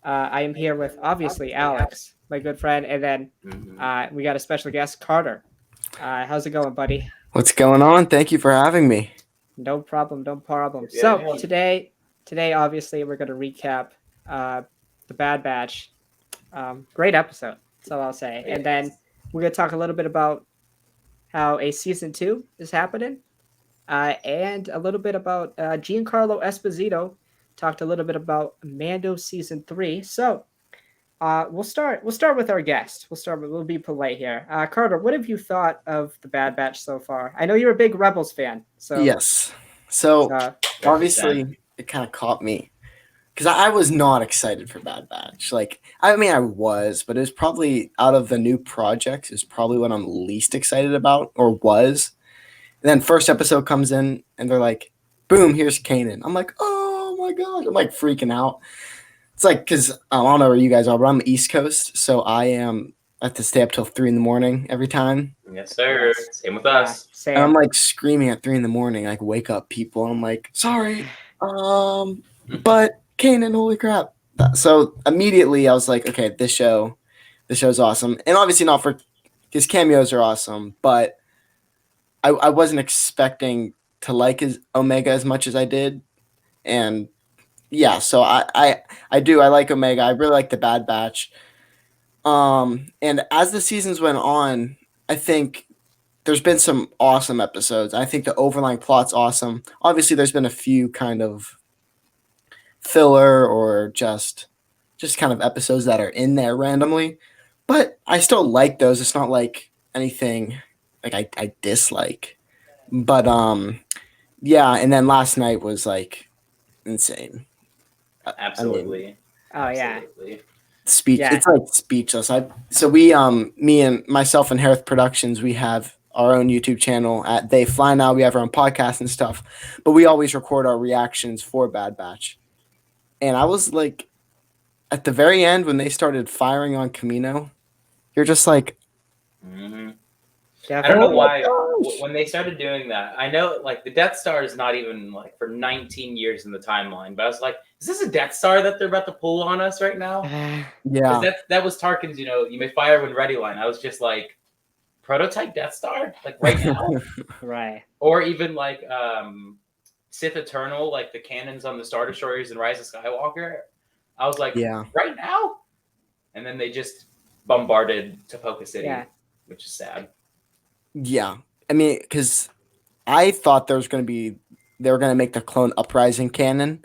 I am here with obviously Alex, my good friend, and then we got a special guest, Carter. How's it going, buddy? What's going on? Thank you for having me. No problem, no problem. Yeah, So yeah. today, obviously, we're going to recap uh, the Bad Batch. Great episode, so I'll say, and then we're going to talk a little bit about how a season 2 is happening, and a little bit about Giancarlo Esposito. Talked a little bit about Mando season 3. So we'll start. We'll start with our guest. We'll be polite here. Carter, what have you thought of the Bad Batch so far? I know you're a big Rebels fan. So Yes. So uh, obviously it kind of caught me because I was not excited for Bad Batch. I was, but it was probably out of the new projects is probably what I'm least excited about or was. And then first episode comes in and they're like, boom, here's Kanan. I'm like, oh my God. I'm like freaking out. It's like, because I don't know where you guys are, but I'm East Coast. So I have to stay up till 3 a.m. every time. Yes, sir. Same with us. same. And I'm like screaming at 3 a.m, like wake up people. I'm like, sorry, but Kanan, holy crap! So immediately I was like, okay, this show's awesome, and obviously not for his cameos are awesome, but I wasn't expecting to like his Omega as much as I did, and yeah, so I like Omega. I really like the Bad Batch. And as the seasons went on, I think there's been some awesome episodes. I think the overlying plot's awesome. Obviously, there's been a few kind of filler or just kind of episodes that are in there randomly, but I still like those. It's not like anything like I dislike. But yeah. And then last night was like insane. Absolutely. Oh yeah. Absolutely. Speech. Yeah. It's like speechless. Me and myself and Harith Productions, we have our own YouTube channel at They Fly Now. We have our own podcast and stuff, but we always record our reactions for Bad Batch. And I was like, at the very end when they started firing on Kamino, you're just like, Mm-hmm. Yeah, I don't know Oh my why gosh. when they started doing that. I know like the Death Star is not even like for 19 years in the timeline, but I was like, is this a Death Star that they're about to pull on us right now? Because yeah, that was Tarkin's, you may fire when ready line. I was just like, prototype Death Star, like right now, right. or even like Sith Eternal, like the cannons on the Star Destroyers and Rise of Skywalker. I was like, yeah, right now, and then they just bombarded Topoka City, Yeah. which is sad. yeah. I mean, because I thought they were going to make the clone uprising canon,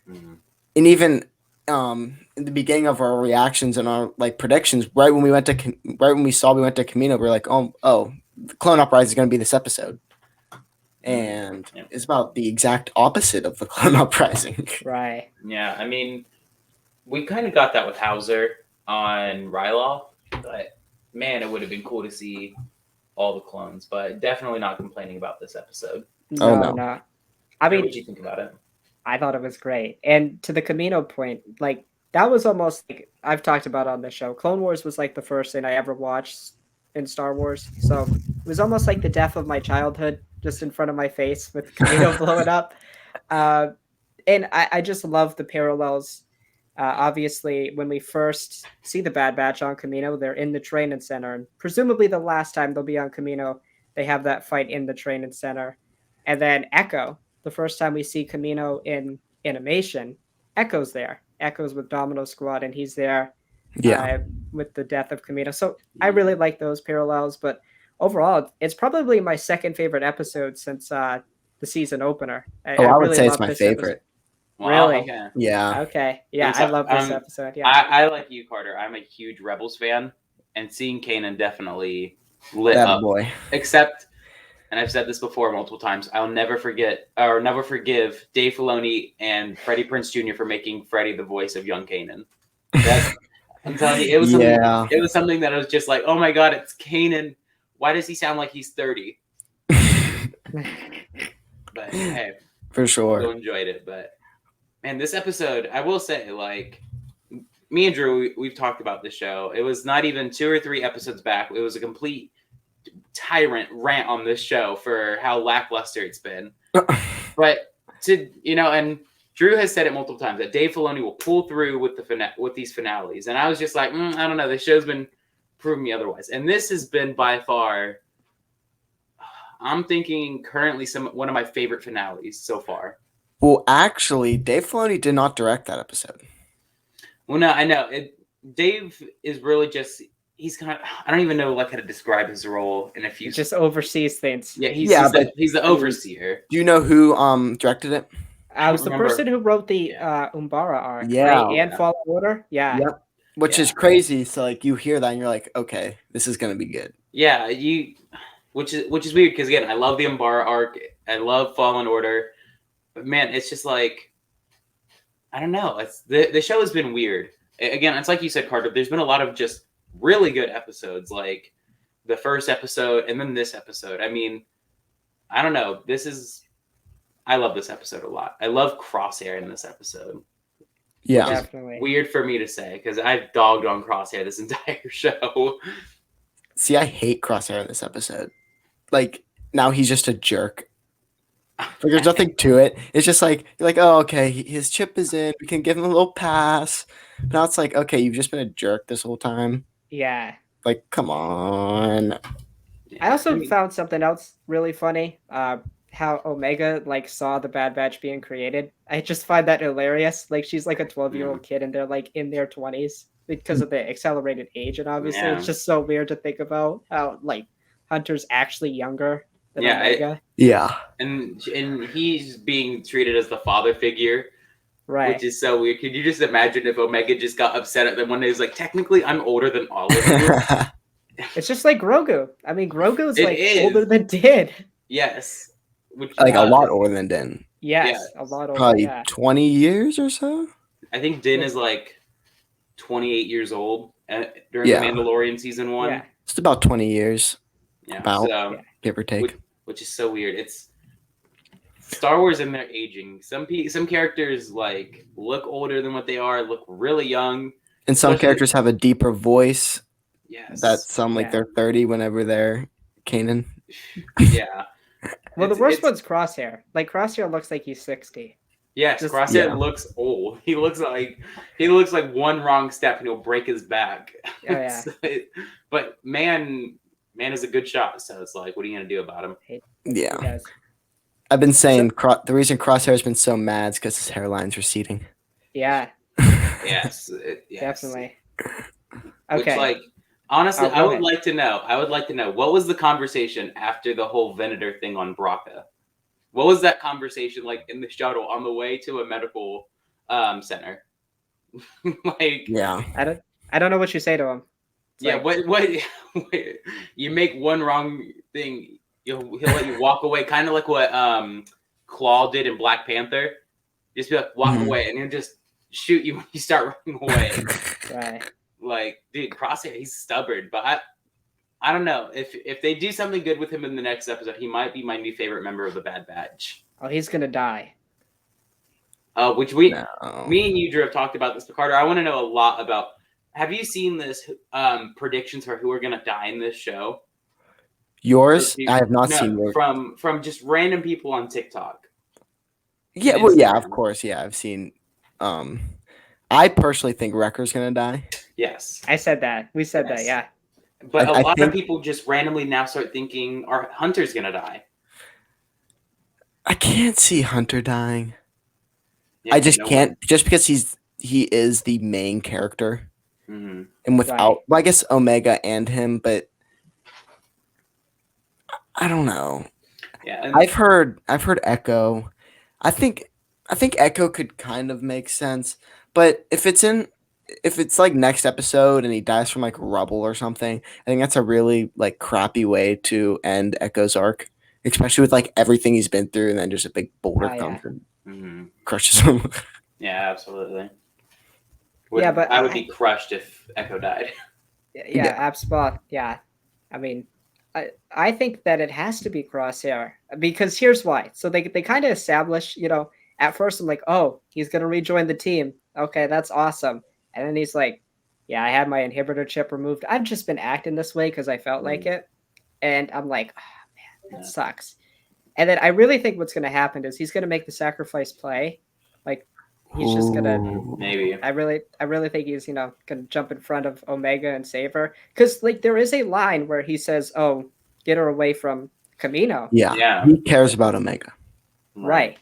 Mm-hmm. and even in the beginning of our reactions and our like predictions, right when we went to Kamino, we were like, oh, the clone uprising is going to be this episode, and Yeah. it's about the exact opposite of the clone uprising. Right. Yeah, I mean, we kind of got that with Hauser on Ryloth, but man, it would have been cool to see all the clones. But definitely not complaining about this episode. No, Oh, no. no. I What mean, did you think about it? I thought it was great. And to the Camino point, like that was almost like I've talked about on the show. Clone Wars was like the first thing I ever watched in Star Wars. So it was almost like the death of my childhood just in front of my face with Camino blowing up. And I just love the parallels. Obviously, when we first see the Bad Batch on Camino, they're in the training center. And presumably the last time they'll be on Camino, they have that fight in the training center. And then Echo, the first time we see Camino in animation, Echo's there. Echo's with Domino Squad, and he's there Yeah. with the death of Camino. So I really like those parallels. But overall, it's probably my second favorite episode since the season opener. I would say it's love my this favorite. Wow, Really? okay. Yeah. Okay. Yeah, It's, I love this um, episode. Yeah. I like you, Carter. I'm a huge Rebels fan, and seeing Kanan definitely lit That up. boy. Except, and I've said this before multiple times, I'll never forget or never forgive Dave Filoni and Freddie Prinze Jr. for making Freddie the voice of young Kanan. I'm telling you, Yeah. it was something that I was just like, oh my god, it's Kanan. Why does he sound like he's 30? But hey, For still sure. enjoyed it. But man, this episode, I will say, like me and Drew, we've talked about this show. It was not even 2 or 3 episodes back. It was a complete tyrant rant on this show for how lackluster it's been. But and Drew has said it multiple times that Dave Filoni will pull through with with these finales, and I was just like, I don't know. The show's been proving me otherwise, and this has been by far. I'm thinking currently one of my favorite finales so far. Well, actually, Dave Filoni did not direct that episode. Well, no, I know. Dave is really just, he's kind of, I don't even know like how to describe his role in a few. He just oversees things. Yeah, he's the overseer. Do you know who directed it? I was the person who wrote the Umbara arc, Yeah. right? And Fallen Order. Yeah. Yep. Which is crazy. So like you hear that and you're like, okay, this is gonna be good. Yeah, which is weird because again, I love the Umbara arc. I love Fallen Order, but man, it's just like, I don't know. It's the show has been weird. Again, it's like you said, Carter. There's been a lot of just really good episodes, like the first episode and then this episode. I mean, I don't know. I love this episode a lot. I love Crosshair in this episode. Yeah, definitely. Weird for me to say because I've dogged on Crosshair this entire show. See, I hate Crosshair in this episode. Like now he's just a jerk. Like there's nothing to it. It's just like you're like, oh, okay, his chip is in. We can give him a little pass. But now it's like, okay, you've just been a jerk this whole time. Yeah. Like, come on. I also found something else really funny. How Omega like saw the Bad Batch being created. I just find that hilarious. Like she's like a 12-year-old kid and they're like in their 20s because of the accelerated age, and obviously it's just so weird to think about how like Hunter's actually younger than Omega. And he's being treated as the father figure. Right. Which is so weird. Could you just imagine if Omega just got upset at them one day? He's like, technically, I'm older than all of you. It's just like Grogu. I mean, Grogu's like older than Din. Yes. Which, like a lot older than Din. Yes, a lot older. Probably 20 years or so. I think Din is like 28 years old during the Mandalorian season 1. Yeah. Just about 20 years. Yeah. About, give or take. Which is so weird. It's Star Wars and their aging. Some characters like look older than what they are, look really young. And some characters have a deeper voice. Yes. That sound like they're 30 whenever they're Kanan. Yeah. Well, the worst one's Crosshair. Like Crosshair looks like he's 60. Yes, Crosshair looks old. He looks like one wrong step and he'll break his back. Oh, yeah. But man is a good shot. So it's like, what are you gonna do about him? Yeah. I've been saying the reason Crosshair has been so mad is because his hairline's receding. Yeah. Yes. Definitely. Okay. Which, like, honestly, I would like to know what was the conversation after the whole Venator thing on Braca? What was that conversation like in the shuttle on the way to a medical center? Like, I don't know what you say to him. It's what you make one wrong thing, he'll let you walk away, kind of like what Claw did in Black Panther. Just be like, walk away, and he'll just shoot you when you start running away. Right. Like, dude, Crosshair, he's stubborn, but I don't know. If they do something good with him in the next episode, he might be my new favorite member of the Bad Batch. Oh, he's gonna die. Which me and you, Drew, have talked about this. But Carter, I want to know a lot about. Have you seen this predictions for who are gonna die in this show? Yours? I have not seen yours. From just random people on TikTok. Yeah, well, yeah, of course, yeah, I've seen. I personally think Wrecker's gonna die. Yes, I said that. We said that, yeah. But a lot of people just randomly now start thinking, "Our Hunter's gonna die." I can't see Hunter dying. Yeah, I just can't, just because he is the main character, and without, well, I guess Omega and him, but I don't know. Yeah, I've heard Echo. I think Echo could kind of make sense, but if it's like next episode and he dies from like rubble or something, I think that's a really like crappy way to end Echo's arc, especially with like everything he's been through, and then just a big boulder comes and crushes him. Yeah, absolutely. But I would be crushed if Echo died. Yeah. Yeah, I mean, I think that it has to be Crosshair, because here's why. So they kind of establish, at first I'm like, oh, he's gonna rejoin the team. Okay, that's awesome. And then he's like, yeah, I had my inhibitor chip removed. I've just been acting this way because I felt like it. And I'm like, oh, man, that sucks. And then I really think what's going to happen is he's going to make the sacrifice play. Like he's just gonna. Maybe. I really think he's gonna jump in front of Omega and save her. Because like there is a line where he says, "Oh, get her away from Kamino." Yeah. Yeah. He cares about Omega. Right.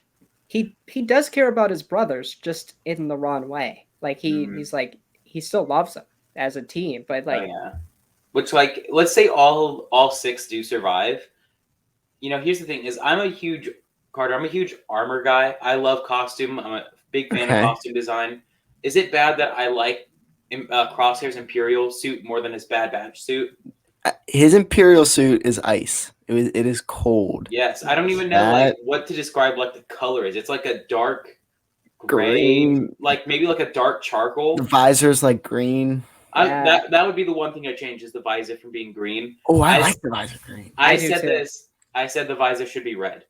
He does care about his brothers, just in the wrong way. Like Mhm. he's like he still loves them as a team, but Oh like yeah. Which, like, let's say all 6 do survive. Here's the thing: is I'm a huge armor guy. I love costume. I'm a big fan of Okay. costume design. Is it bad that I like Crosshair's Imperial suit more than his Bad Batch suit? His Imperial suit is ice. It is cold. Yes, I don't even know That what to describe the color is. It's like a dark gray, green. maybe like a dark charcoal. The visor's like green. Yeah. That would be the one thing I change is the visor from being green. Oh, I I- like the visor green. I do said too. this. I said the visor should be red.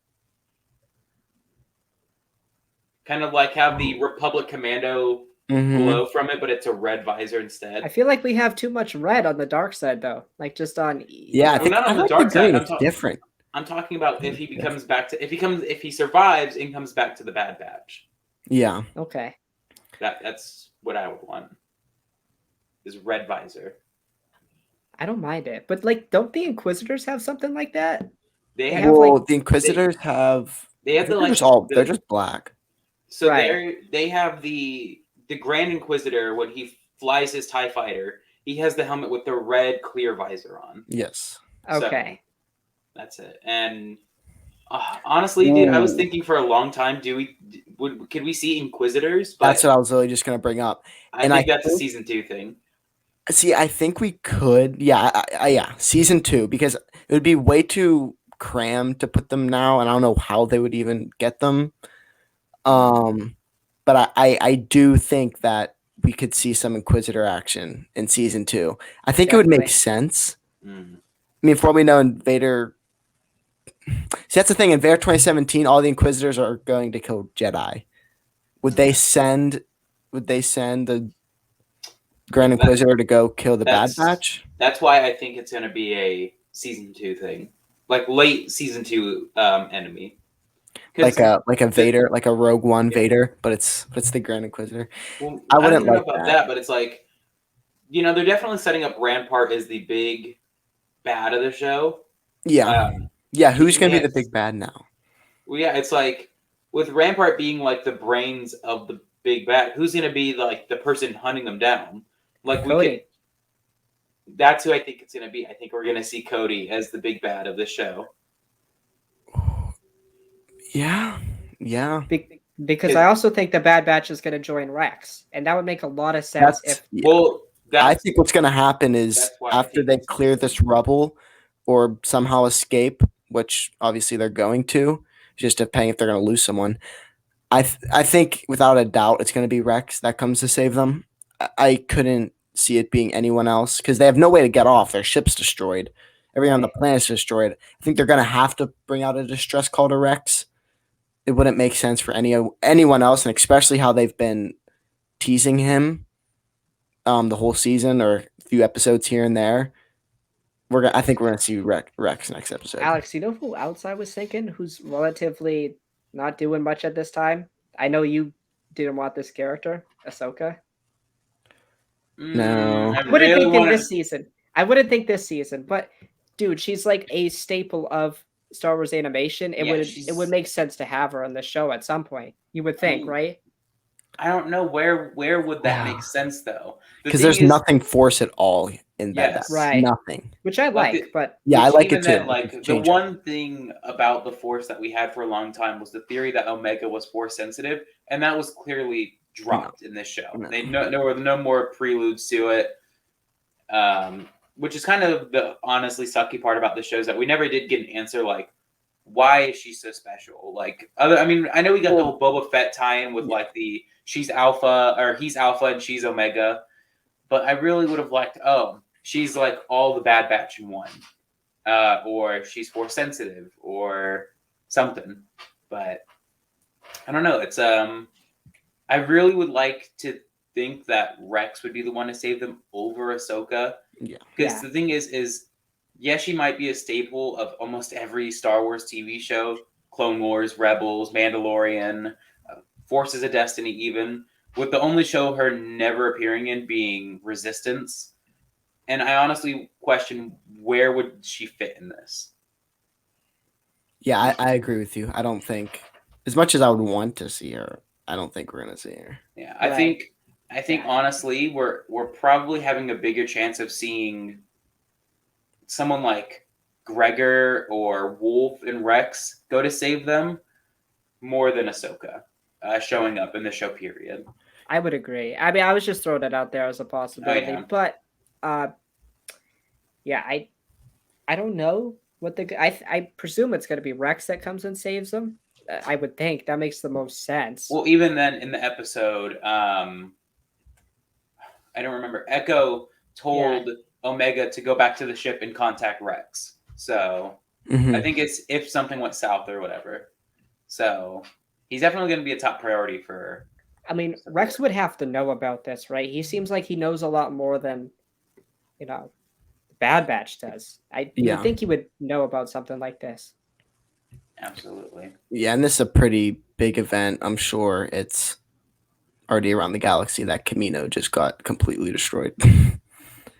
Kind of like have the Republic Commando Mhm. glow from it, but it's a red visor I instead. feel like we have too much red on the dark side though. Like just on Yeah, I I'm think not I on the like dark the green. side. It's different. I'm talking about if he becomes back to if he survives and comes back to the Bad Batch. Yeah. Okay. That's what I would want. Is red visor. I don't mind it. But like don't the Inquisitors have something like that? They They have have, Well, like- the Inquisitors have. they I have think the they're just all. the- They're just black. So Right. they have the Grand Inquisitor when he flies his TIE fighter. He has the helmet with the red clear visor on. Yes. So, Okay. that's it. And honestly, dude, I was Ooh. thinking for a long time, could we see Inquisitors? But That's what I was really just gonna bring up. I and think I that's a think- season 2 thing. See, I think we could. Yeah, yeah, season 2 because it would be way too crammed to put them now, and I don't know how they would even get them. But I do think that we could see some Inquisitor action in season 2. I think it would make Definitely. sense. Mm. I mean, for all we know, in Vader. See, that's the thing. In Vader 2017, all the Inquisitors are going to kill Jedi. Would they send? Would they send the Grand Inquisitor to go kill the Bad That's- Batch? That's why I think it's going to be a season 2 thing, like late season 2 enemy. 'Cause- Like a Vader, like a Rogue One Yeah. Vader, but it's the Grand Inquisitor. well, I don't wouldn't even know like about that. but it's like they're definitely setting up Rampart as the big bad of the show. Yeah, Um, yeah. Who's gonna be yeah. the big bad now? Well, yeah, it's like with Rampart being like the brains of the big bad, who's going to be like the person hunting them down? Like we Cody. could. That's who I think it's going to be. I think we're going to see Cody as the big bad of the show. Yeah, yeah. Because I also think the Bad Batch is gonna join Rex. And that would make a lot of sense That's. if Yeah. Well, I think what's gonna happen is that's why I after think they that's clear gonna this rubble, or somehow escape, which obviously they're going to, just depending if they're gonna lose someone. I think without a doubt it's gonna be Rex that comes to save them. I couldn't see it being anyone else because they have no way to get off. Their ship's destroyed. Everything on the Right. planet's destroyed. I think they're gonna have to bring out a distress call to Rex. It wouldn't make sense for anyone else, and especially how they've been teasing him the whole season or a few episodes here and there. I think we're gonna see Rex next episode. Alex, you know who else I was thinking who's relatively not doing much at this time? I know you didn't want this character, Ahsoka. No. I I wouldn't really think in want this season. I wouldn't think this season, but dude, she's like a staple of Star Wars animation. It Yeah, would make sense to have her on the show at some point. You would think, mean, right? I don't know where would that Yeah. make sense though. Because there's nothing Force at all in that. Yes. Right. Nothing. Which I like, but Yeah, I Which like even it too. then, like It's the changing. one thing about the Force that we had for a long time was the theory that Omega was Force sensitive, and that was clearly dropped in this show. No. There were no more preludes to it, which is kind of the honestly sucky part about the show is that we never did get an answer like why is she so special? Like I mean, I know we got the whole Boba Fett tie-in with like the she's Alpha or he's Alpha and she's Omega, but I really would have liked she's like all the Bad Batch in one. Or she's Force sensitive or something. But I don't know. It's I really would like to think that Rex would be the one to save them over Ahsoka. Yeah. Because the thing is yes, she might be a staple of almost every Star Wars TV show, Clone Wars, Rebels, Mandalorian, Forces of Destiny, even with the only show her never appearing in being Resistance. And I honestly question where would she fit in this. Yeah, I agree with you. I don't think, as much as I would want to see her, I don't think we're gonna see her. Yeah, Right. I think Yeah. honestly, we're probably having a bigger chance of seeing someone like Gregor or Wolf and Rex go to save them more than Ahsoka showing up in the show. Period. I would agree. I mean, I was just throwing it out there as a Oh possibility, yeah. but uh, yeah, I don't know what I presume it's going to be Rex that comes and saves them. I would think that makes the most sense. Well, even then in the episode, I don't remember. Echo Yeah, told Omega to go back to the ship and contact Rex. So I think it's if something went south or whatever. So he's definitely going to be a top priority for. I mean, Rex would have to know about this, right? He seems like he knows a lot more than you know the Bad Batch does. You would Yeah. think he would know about something like this. Absolutely. Yeah, and this is a pretty big event. I'm sure it's already around the galaxy that Kamino just got completely destroyed.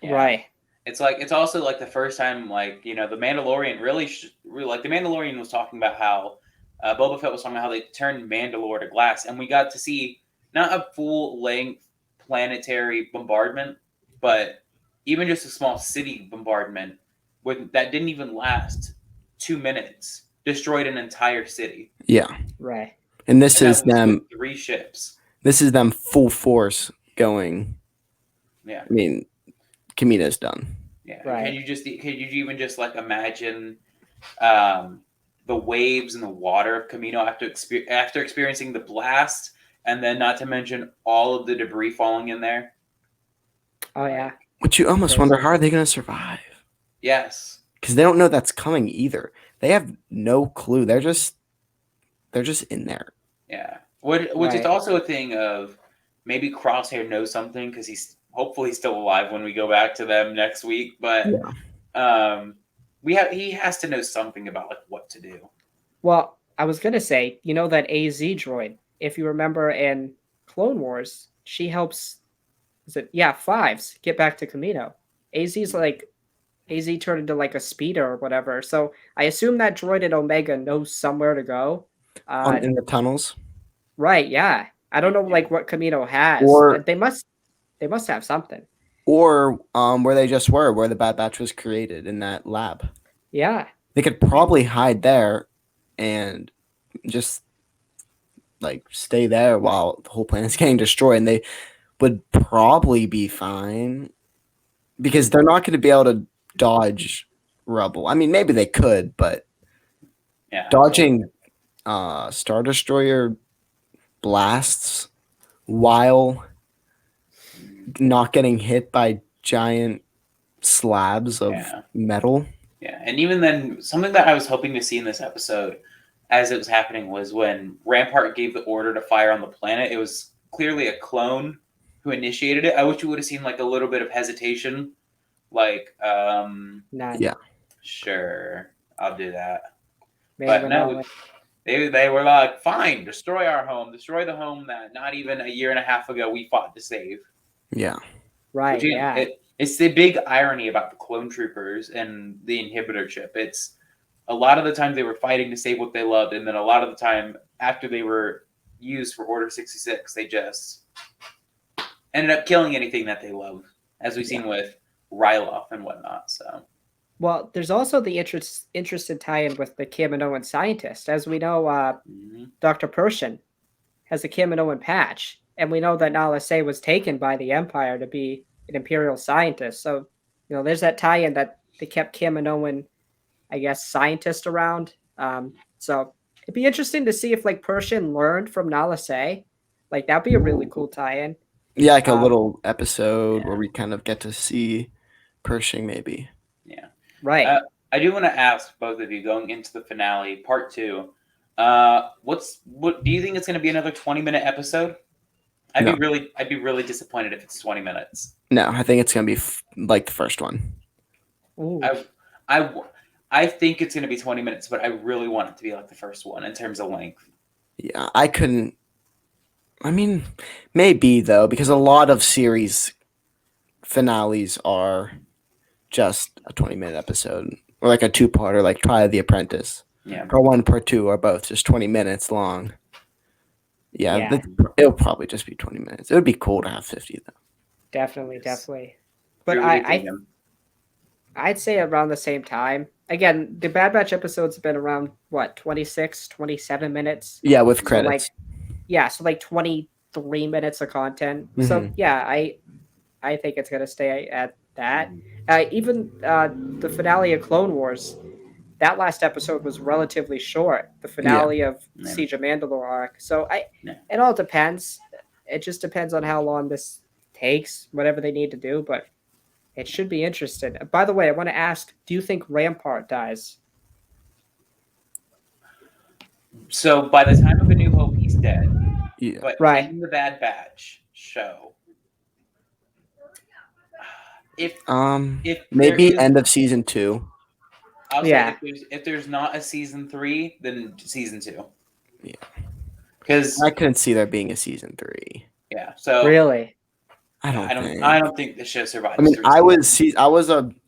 Yeah. Right. It's also like the first time the Mandalorian really like the Mandalorian was talking about how Boba Fett was talking about how they turned Mandalore to glass, and we got to see not a full length planetary bombardment, but even just a small city bombardment with that didn't even last 2 minutes, destroyed an entire city. Yeah. Right. And this And is that was them. with 3 ships. This is them full force going. Yeah. I mean, Kamino's done. Yeah. Right. Could you even just like imagine the waves and the water of Kamino after experiencing the blast, and then not to mention all of the debris falling in there? Oh yeah. Which you almost Crazy. wonder, how are they going to survive? Yes. Because they don't know that's coming either. They have no clue. They're just in there. Yeah. Which is Right. also a thing of maybe Crosshair knows something because he's hopefully still alive when we go back to them next week. But he has to know something about like what to do. Well, I was gonna say, you know that AZ droid. If you remember in Clone Wars, she helps. Is it Fives get back to Kamino? AZ's like AZ turned into like a speeder or whatever. So I assume that droid at Omega knows somewhere to go. In the tunnels. Right? Yeah. I don't know like what Kamino has. Or They must have something. or where they just were, where the Bad Batch was created, in that lab. Yeah. They could probably hide there and just like stay there while the whole planet's getting destroyed, and they would probably be fine because they're not going to be able to dodge rubble. I mean, maybe they could, but Yeah. dodging Star Destroyer blasts while not getting hit by giant slabs of metal. Yeah, and even then, something that I was hoping to see in this episode as it was happening was when Rampart gave the order to fire on the planet. It was clearly a clone who initiated it. I wish we would have seen like a little bit of hesitation. Like, None. Yeah. Sure, I'll do that. Maybe But no, not. they were like, fine, destroy our home, destroy the home that not even a year and a half ago we fought to save. Yeah. Right. Which, Yeah. It's the big irony about the clone troopers and the inhibitor chip. It's a lot of the time they were fighting to save what they loved, and then a lot of the time after they were used for Order 66, they just ended up killing anything that they love, as we've seen with Ryloth and whatnot. So, well, there's also the interested tie-in with the Kaminoan scientist. As we know, Dr. Persian has a Kaminoan patch, and we know that Nala Se was taken by the Empire to be an Imperial scientist. So, there's that tie-in that they kept Kaminoan, I guess, scientist around. So it'd be interesting to see if like Persian learned from Nala Se. Like that'd be a really cool tie-in. Yeah, like a little episode where we kind of get to see Pershing, maybe. Yeah. Right. I do want to ask both of you going into the finale, part 2. What do you think it's going to be another 20-minute episode? I'd be really disappointed if it's 20 minutes. No, I think it's going to be like the first one. Ooh. I think it's going to be 20 minutes, but I really want it to be like the first one in terms of length. Yeah, I couldn't I mean, maybe though, because a lot of series finales are just a 20-minute episode or like a two-parter, like Try the Apprentice. Yeah. Part one, part two are both just 20 minutes long. Yeah, Yeah. it'll probably just be 20 minutes. It would be cool to have 50 though. Definitely, Yes. definitely. But Drew, what do you think, Em? I'd say around the same time. Again, the Bad Batch episodes have been around what, 26, 27 minutes. Yeah, with So like credits. so like 23 minutes of content. So Mhm. yeah, I think it's gonna stay at that. Even the finale of Clone Wars, that last episode was relatively short. The finale of Yeah. Siege of Mandalore arc. So Yeah. it all depends. It just depends on how long this takes, whatever they need to do. But it should be interesting. By the way, I want to ask: do you think Rampart dies? So by the time of A New Hope, he's dead. Yeah. But Right. in the Bad Batch show, if Maybe there is, end of season 2. I'll Yeah. say if there's not a season 3, then season 2. Yeah. Because I couldn't see there being a season 3. yeah, so Really? I don't I think. don't think the show survives. I mean, 3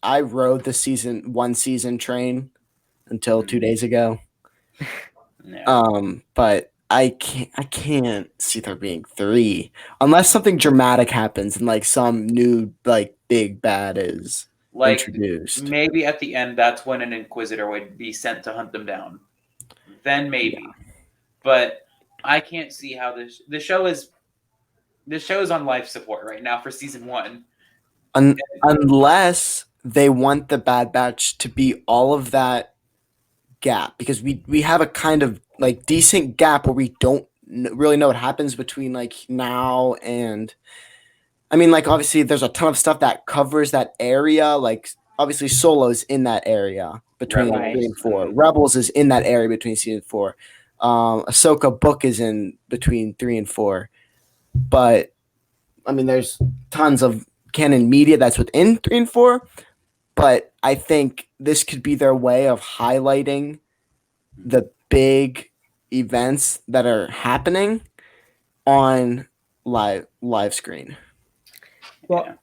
I rode the season season train until 2 days ago. Yeah. But I can't see there being 3 unless something dramatic happens and like some new like big bad is Like introduced. maybe at the end, that's when an Inquisitor would be sent to hunt them down. Then maybe, but I can't see how the show is on life support right now for season 1. Unless they want the Bad Batch to be all of that gap, because we have a kind of like decent gap where we don't really know what happens between like now and, I mean, like obviously there's a ton of stuff that covers that area, like obviously Solo's in that area between Rebels, 3 and 4. Rebels is in that area between season 4. Ahsoka book is in between 3 and 4. But I mean, there's tons of canon media that's within 3 and 4. But I think this could be their way of highlighting the big events that are happening on live screen. Well, Yeah.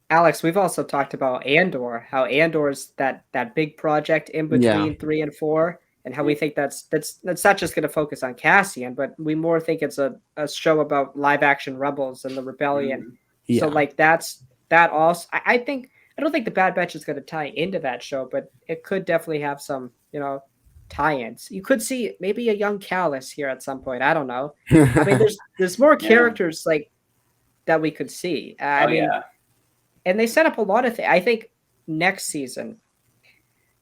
Alex, we've also talked about Andor, how Andor's that big project in between 3 and 4, and how we think that's not just going to focus on Cassian, but we more think it's a show about live action rebels and the rebellion. Yeah. So like that also, I think, I don't think the Bad Batch is going to tie into that show, but it could definitely have some tie-ins. You could see maybe a young Callus here at some point. I don't know. I mean, there's more Yeah. characters like that we could see. I mean, yeah. and they set up a lot of things. I think next season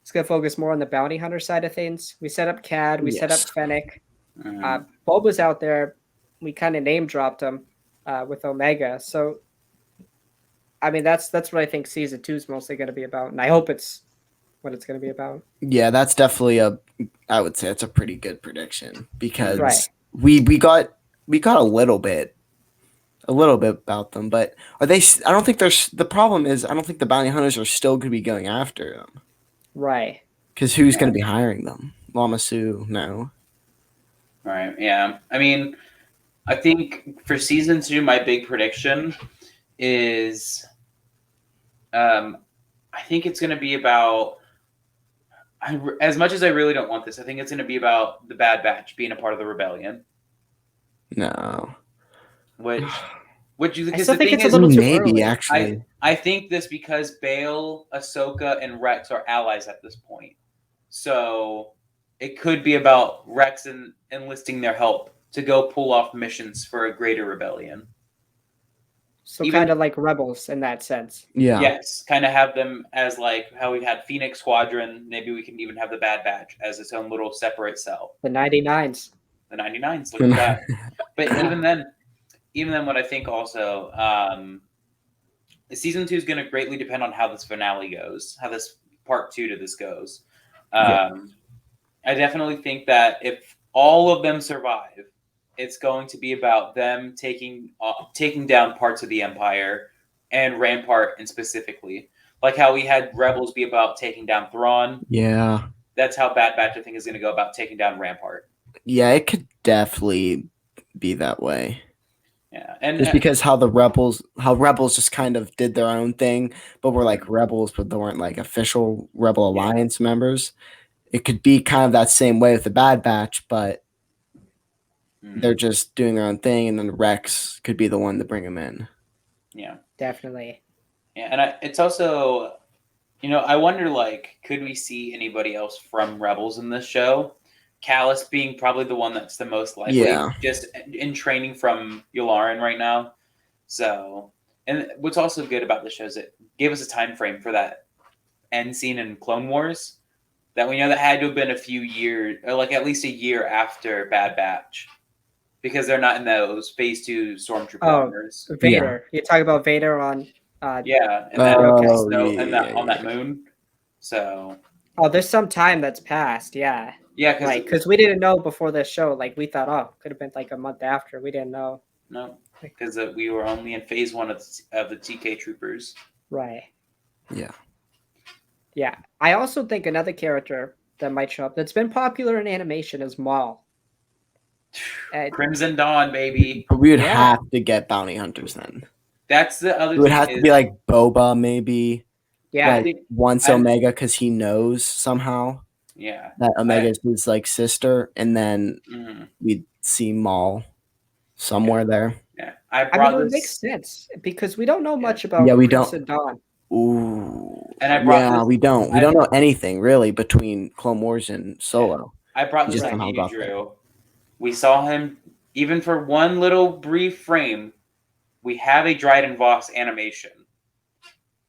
it's going to focus more on the bounty hunter side of things. We set up Cad, we set up Yes. Fennec. Mhm. Bob was out there. We kind of name dropped him with Omega. So, I mean, that's what I think season 2 is mostly going to be about, and I hope it's what it's going to be about. Yeah, that's definitely I would say it's a pretty good prediction, because Right. we got a little bit about them, but are they? I don't think there's. The problem is I don't think the bounty hunters are still going to be going after them, Right. because who's going to be hiring them? Lama Su, no. Right. Yeah. I mean, I think for season 2, my big prediction is, I think it's going to be about. As much as I really don't want this, I think it's going to be about the Bad Batch being a part of the rebellion. No. Which you I because still the think thing it's a is, little too Maybe early. actually. I think this because Bale, Ahsoka, and Rex are allies at this point. So it could be about Rex enlisting their help to go pull off missions for a greater rebellion. So Even- kind of like Rebels in that sense. Yeah. Yes, kind of have them as like how we had Phoenix Squadron. Maybe we can even have the Bad Batch as its own little separate cell. The 99s. The 99s, look at that. But even then, what I think also, season 2 is going to greatly depend on how this finale goes, how this part 2 to this goes. I definitely think that if all of them survive, it's going to be about them taking down parts of the Empire and Rampart, and specifically, like how we had Rebels be about taking down Thrawn. Yeah. That's how Bad Batch, I think, is going to go about taking down Rampart. Yeah, it could definitely be that way. Yeah, and Just because how rebels just kind of did their own thing, but were like rebels, but they weren't like official Rebel Alliance members. It could be kind of that same way with the Bad Batch, but they're just doing their own thing, and then Rex could be the one to bring them in. Yeah, definitely. Yeah, and it's also, I wonder, like, could we see anybody else from Rebels in this show? Callus being probably the one that's the most likely, just in training from Yularen right now. So, and what's also good about the show is it gave us a time frame for that end scene in Clone Wars that we know that had to have been a few years, or like at least a year after Bad Batch, because they're not in those Phase 2 Stormtrooper armors. Vader. You talk about Vader on. Yeah, and that snow and that on that moon. So. Oh, there's some time that's passed. Yeah. Yeah, because we didn't know before this show. Like we thought, oh, could have been like a month after. We didn't know. No, because we were only in Phase 1 of the TK Troopers. Right. Yeah. Yeah. I also think another character that might show up that's been popular in animation is Maul. Crimson Dawn, baby. But we would have to get bounty hunters then. That's the other. It would have to be like Boba, maybe. Yeah. Like once Omega, because he knows somehow. Yeah. That Omega is his like sister, and then we'd see Maul somewhere there. Yeah. It would make sense because we don't know much about Crimson Dawn. Ooh. And we don't. We don't know anything really between Clone Wars and Solo. I brought this up to you, Drew. We saw him even for one little brief frame. We have a Dryden Voss animation,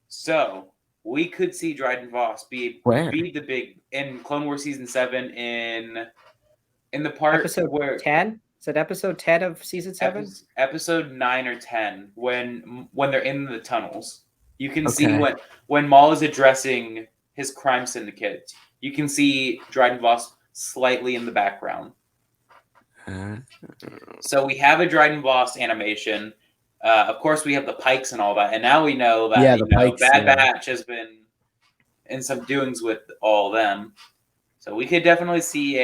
so we could see Dryden Voss be the big in Clone Wars season 7 in the part episode where 10. Is it episode 10 of season 7? Episode 9 or 10 when they're in the tunnels. You can see when Maul is addressing his crime syndicate. You can see Dryden Voss slightly in the background. So we have a Dryden Voss animation. Of course, we have the Pikes and all that, and now we know that Bad Batch has been in some doings with all of them. So we could definitely see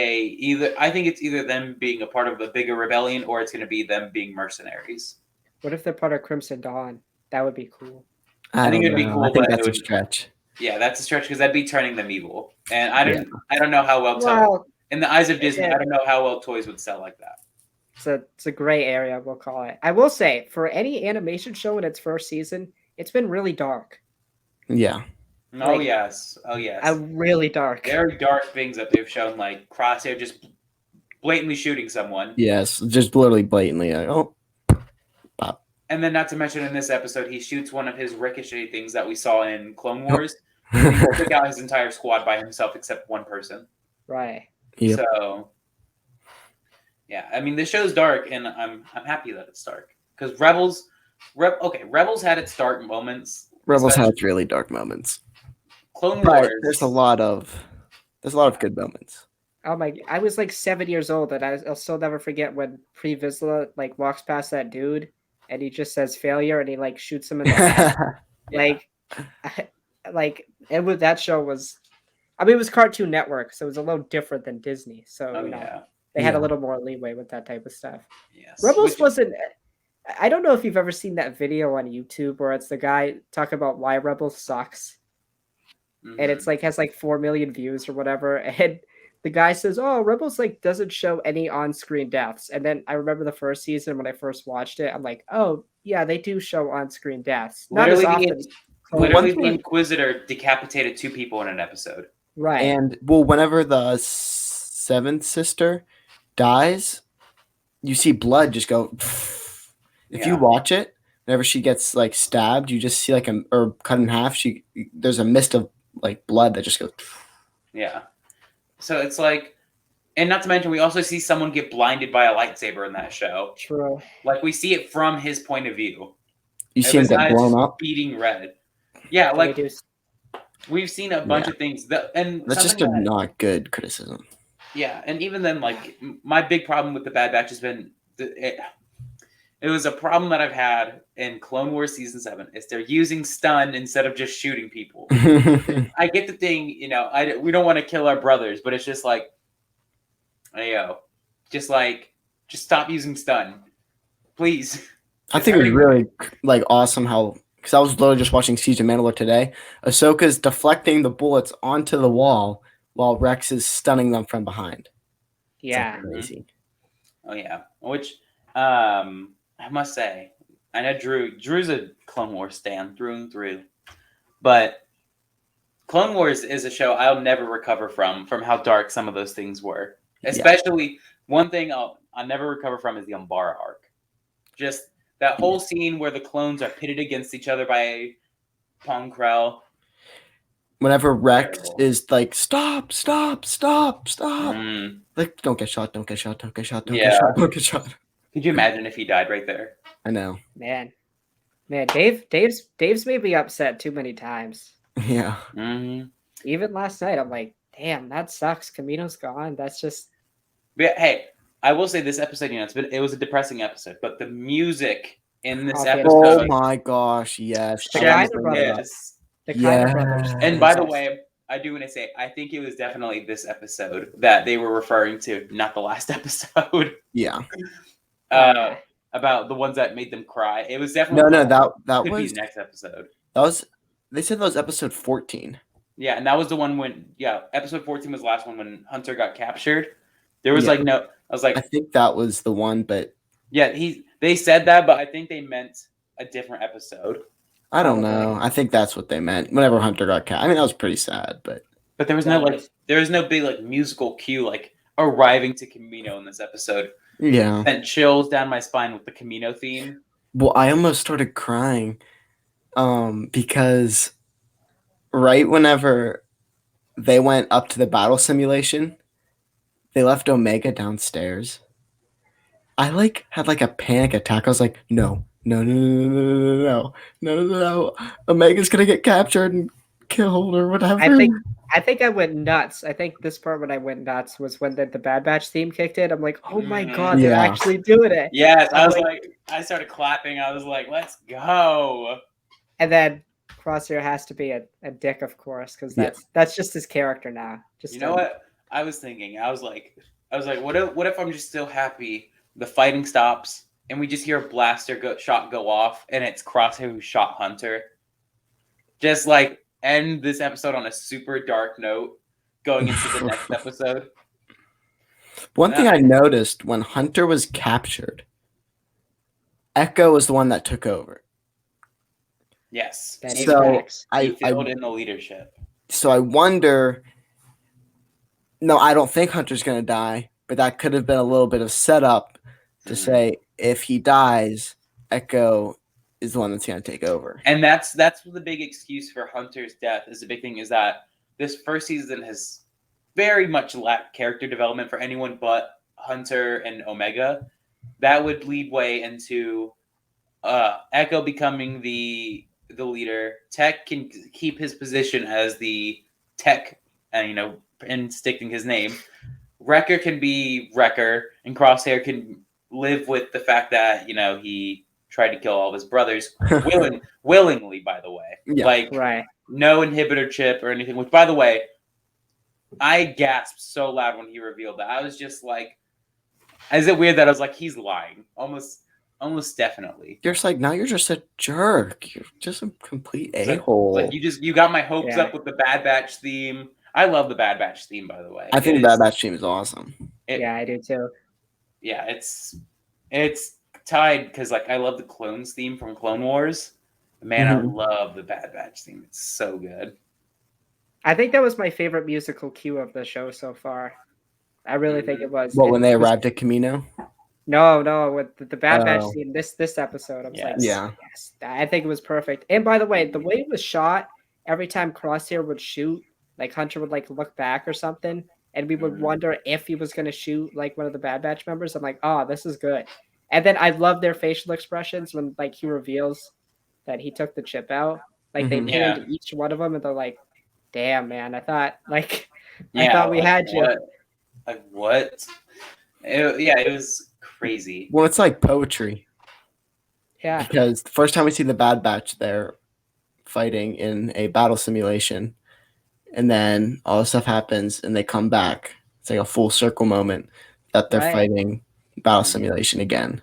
I think it's either them being a part of a bigger rebellion or it's going to be them being mercenaries. What if they're part of Crimson Dawn? That would be cool. I think it'd be cool. I think that's a stretch. Yeah, that's a stretch because that'd be turning them evil, and I don't know how well in the eyes of Disney, I don't know how well toys would sell like that. It's a gray area, we'll call it. I will say, for any animation show in its first season, it's been really dark. Yeah. Oh yes. Really dark. There are dark things that they've shown, like Crosshair just blatantly shooting someone. Yes, just literally blatantly. Pop. And then, not to mention, in this episode, he shoots one of his ricochet things that we saw in Clone Wars. He took out his entire squad by himself except one person. Right. Yep. So, yeah, I mean, the show's dark, and I'm happy that it's dark because Rebels had its dark moments. Rebels had its really dark moments. Clone Wars. There's a lot of good moments. Oh my! I was like 7 years old, and I'll still never forget when Pre Vizsla like walks past that dude, and he just says failure, and he like shoots him in the head. That show was. I mean, it was Cartoon Network, so it was a little different than Disney. So they had a little more leeway with that type of stuff. Yes. Rebels wasn't. I don't know if you've ever seen that video on YouTube where it's the guy talking about why Rebels sucks, and it's like has like 4 million views or whatever, and the guy says, "Oh, Rebels like doesn't show any on-screen deaths." And then I remember the first season when I first watched it, I'm like, "Oh, yeah, they do show on-screen deaths. Not as often." Literally, the Inquisitor decapitated 2 people in an episode. Right. And whenever the 7th sister dies, you see blood just go. If you watch it, whenever she gets like stabbed, you just see like or cut in half. There's a mist of like blood that just goes. Yeah. So it's like, and not to mention, we also see someone get blinded by a lightsaber in that show. True. Like we see it from his point of view. You see him get blown up, beating red. Yeah, like we've seen a bunch of things and that's just a not good criticism. Yeah, and even then, like my big problem with the Bad Batch has been it was a problem that I've had in Clone Wars season 7 is they're using stun instead of just shooting people. I get the thing, we don't want to kill our brothers, but it's just like, just stop using stun, please. I think it was really like awesome how, because I was literally just watching Siege of Mandalore today. Ahsoka's deflecting the bullets onto the wall while Rex is stunning them from behind. It's like Yeah. crazy. Oh yeah, which I must say, I know Drew's a Clone Wars stan through and through, but Clone Wars is a show I'll never recover from how dark some of those things were. Especially one thing I'll never recover from is the Umbara arc. Just that whole scene where the clones are pitted against each other by Pong Krell. Whenever Rex Terrible. is like, stop, stop, stop, stop. Mm. Like, don't get shot, don't get shot, don't get shot, don't Yeah. get shot, don't get shot. Could you imagine if he died right there? I know. Man, Dave's made me upset too many times. Yeah. Mm. Even last night, I'm like, damn, that sucks. Kamino's gone. That's just. But hey, I will say this episode, it was a depressing episode, but the music in this Oh, episode, Oh my gosh, yes. The I was Kleiner bringing it up. brothers. The Kleiner brothers. And by the way, I do want to say, I think it was definitely this episode that they were referring to, not the last episode. Yeah. About the ones that made them cry. It was definitely No, that could be was the next episode. they said that was episode 14. Yeah, and that was the one when episode 14 was the last one when Hunter got captured. There was Yeah. I was like, I think that was the one, but yeah, they said that, but I think they meant a different episode. I don't know. I think that's what they meant. Whenever Hunter got captured. I mean, that was pretty sad, but there was no big musical cue arriving to Kamino in this episode. yeah. Sent chills down my spine with the Kamino theme. Well, I almost started crying because right whenever they went up to the battle simulation, they left Omega downstairs. I had a panic attack. I was like, no. Omega's gonna get captured and killed or whatever. I think I went nuts. I think this part when I went nuts was when the Bad Batch theme kicked in. I'm like, oh my god, they're actually doing it. Yes, I was I started clapping. I was like, let's go. And then Crosshair has to be a dick, of course, because that's just his character now. Just what I was thinking? I was like, what if I'm just still happy? The fighting stops, and we just hear a blaster shot go off, and it's Crosshair who shot Hunter. Just end this episode on a super dark note, going into the next episode. One thing I noticed when Hunter was captured, Echo was the one that took over. Yes. So he filled in the leadership. So I wonder. No, I don't think Hunter's going to die, but that could have been a little bit of setup to say if he dies, Echo is the one that's going to take over. And that's the big excuse for Hunter's death. Is the big thing is that this first season has very much lacked character development for anyone but Hunter and Omega. That would lead way into Echo becoming the leader. Tech can keep his position as the Tech, and sticking his name. Wrecker can be Wrecker, and Crosshair can live with the fact that he tried to kill all of his brothers willingly. By the way, right. No inhibitor chip or anything. Which, by the way, I gasped so loud when he revealed that. I was just like, is it weird that I was like, he's lying? Almost definitely. You're just like, now you're just a jerk. You're just a complete a-hole. You got my hopes up with the Bad Batch theme. I love the Bad Batch theme, by the way. I think the Bad Batch theme is awesome. I do too. Yeah, it's tied because I love the Clones theme from Clone Wars. Man, I love the Bad Batch theme. It's so good. I think that was my favorite musical cue of the show so far. I really think it was. When they arrived at Kamino? No, with the Bad Batch theme this episode. I was yes, I think it was perfect. And by the way it was shot, every time Crosshair would shoot, Hunter would look back or something, and we would wonder if he was going to shoot one of the Bad Batch members. I'm like, oh, this is good. And then I love their facial expressions when he reveals that he took the chip out. They pan to each one of them, and they're like, damn, man, I thought I thought we had you. What? It was crazy. Well, it's like poetry. Yeah. Because the first time we see the Bad Batch, they're fighting in a battle simulation, and then all this stuff happens, and they come back. It's like a full circle moment that they're fighting battle simulation again.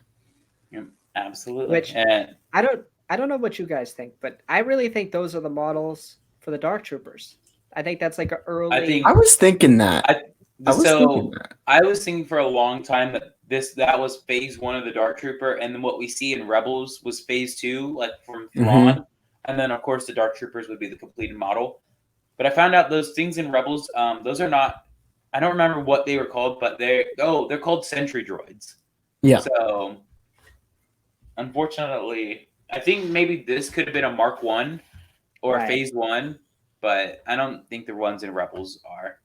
Absolutely. Which And I don't know what you guys think, but I really think those are the models for the Dark Troopers. I think that's like an I early. think I was thinking that. I I was thinking so that. I was thinking for a long time that was phase one of the Dark Trooper, and then what we see in Rebels was phase two, like from Thrawn, and then of course the Dark Troopers would be the completed model. But I found out those things in Rebels, those are not. I don't remember what they were called, but they're called sentry droids. Yeah. So unfortunately, I think maybe this could have been a Mark One or Right. Phase One, but I don't think the ones in Rebels are.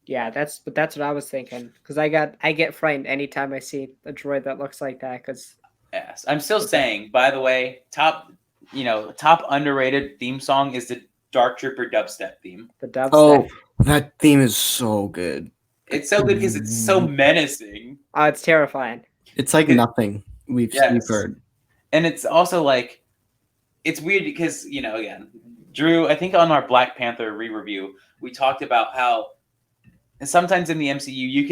Yeah, that's what I was thinking because I get frightened anytime I see a droid that looks like that because Yes, I'm still saying. By the way, top underrated theme song is the Dark Trooper dubstep theme. the dubstep. Oh, that theme is so good. It's so good because it's so menacing. Oh, it's terrifying. It's like nothing we've heard. And it's also like, it's weird because, again, Drew, I think on our Black Panther re-review, we talked about how sometimes in the MCU you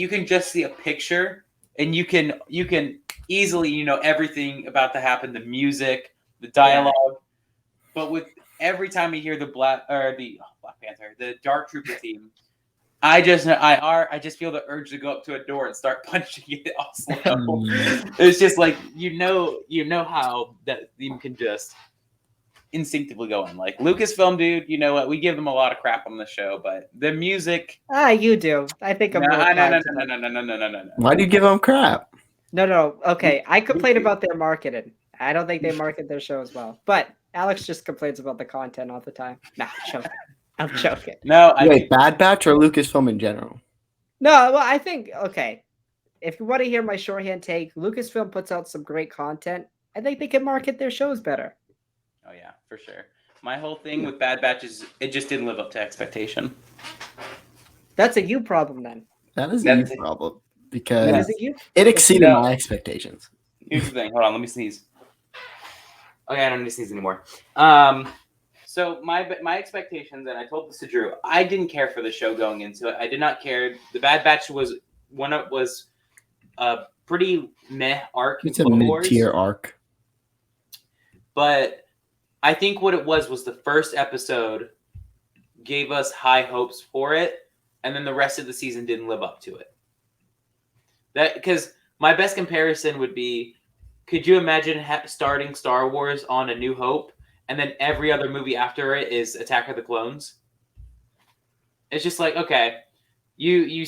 can just see a picture and you can easily everything about to happen, the music, the dialogue, but with every time you hear the Black Panther, the Dark Trooper theme, I just feel the urge to go up to a door and start punching it also. It's just like how that theme can just instinctively go in. Like Lucasfilm, dude, you know what? We give them a lot of crap on the show, but the music. You do. I think I'm more No. Why do you give them crap? No. Okay, I complain about their marketing. I don't think they market their shows well. But Alex just complains about the content all the time. Nah, I'm joking. No, Wait, Bad Batch or Lucasfilm in general? No, well, I think okay. If you want to hear my shorthand take, Lucasfilm puts out some great content. I think they can market their shows better. Oh yeah, for sure. My whole thing with Bad Batch is it just didn't live up to expectation. That's a you problem then. That is a you problem because it exceeded my expectations. Here's the thing. Hold on, let me sneeze. Okay, I don't need to sneeze anymore. So my expectations, and I told this to Drew, I didn't care for the show going into it. I did not care. The Bad Batch was a pretty meh arc. It's a mid-tier arc. But I think what it was the first episode gave us high hopes for it, and then the rest of the season didn't live up to it. That because my best comparison would be, could you imagine starting Star Wars on A New Hope, and then every other movie after it is Attack of the Clones? It's just like, okay, you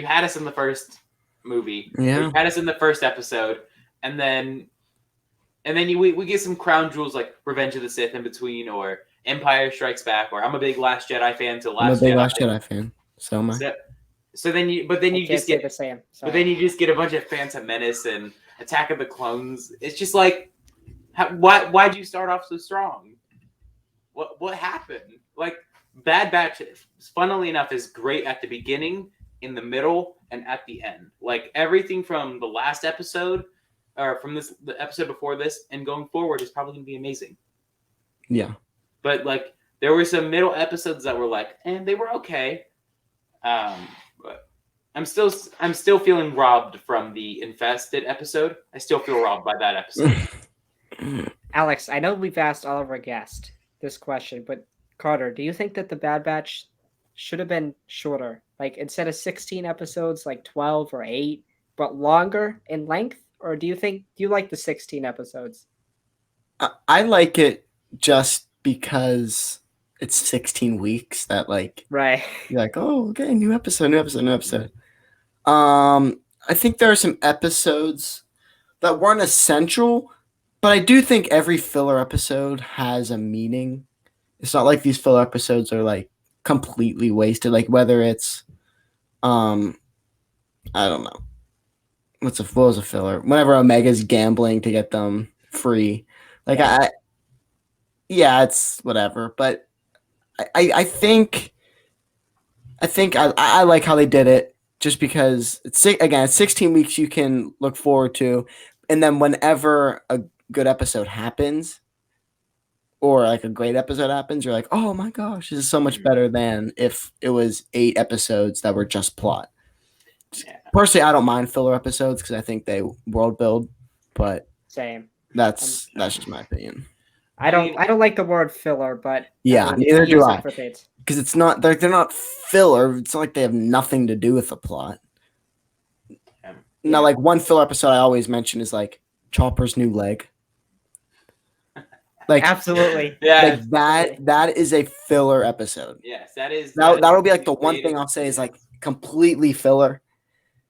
had us in the first movie, you had us in the first episode, and then we get some crown jewels like Revenge of the Sith in between, or Empire Strikes Back, or I'm a big Last Jedi fan. I'm a big Last Jedi fan. So am I. So then you just get the same. But then you just get a bunch of Phantom Menace and Attack of the Clones. It's just like, why'd you start off so strong? What happened? Like Bad Batch, funnily enough, is great at the beginning, in the middle, and at the end. Like everything from the last episode, or from the episode before this, and going forward is probably gonna be amazing. Yeah. But like there were some middle episodes that were like, and they were okay. But I'm still feeling robbed from the Infested episode. I still feel robbed by that episode. Alex, I know we've asked all of our guests this question, but Carter, do you think that the Bad Batch should have been shorter? Like instead of 16 episodes, like 12 or 8, but longer in length? Or do you like the 16 episodes? I like it just because it's 16 weeks that like right. You're like, oh, okay, new episode. I think there are some episodes that weren't essential, but I do think every filler episode has a meaning. It's not like these filler episodes are like completely wasted. Like whether it's, I don't know, what was a filler? Whenever Omega's gambling to get them free, like it's whatever. But I think I like how they did it. Just because it's 16 weeks you can look forward to, and then whenever a good episode happens, or like a great episode happens, you're like, oh my gosh, this is so much better than if it was 8 episodes that were just plot. Yeah. Personally, I don't mind filler episodes because I think they world build, but Same. that's just my opinion. I don't like the word filler, but Yeah, everyone neither do use I. it for things. Because it's not they're not filler. It's not like they have nothing to do with the plot. Now, like one filler episode I always mention is like Chopper's new leg. Like Absolutely. Yeah. like that is a filler episode. Yes, that is. That'll be like the one thing I'll say is like completely filler.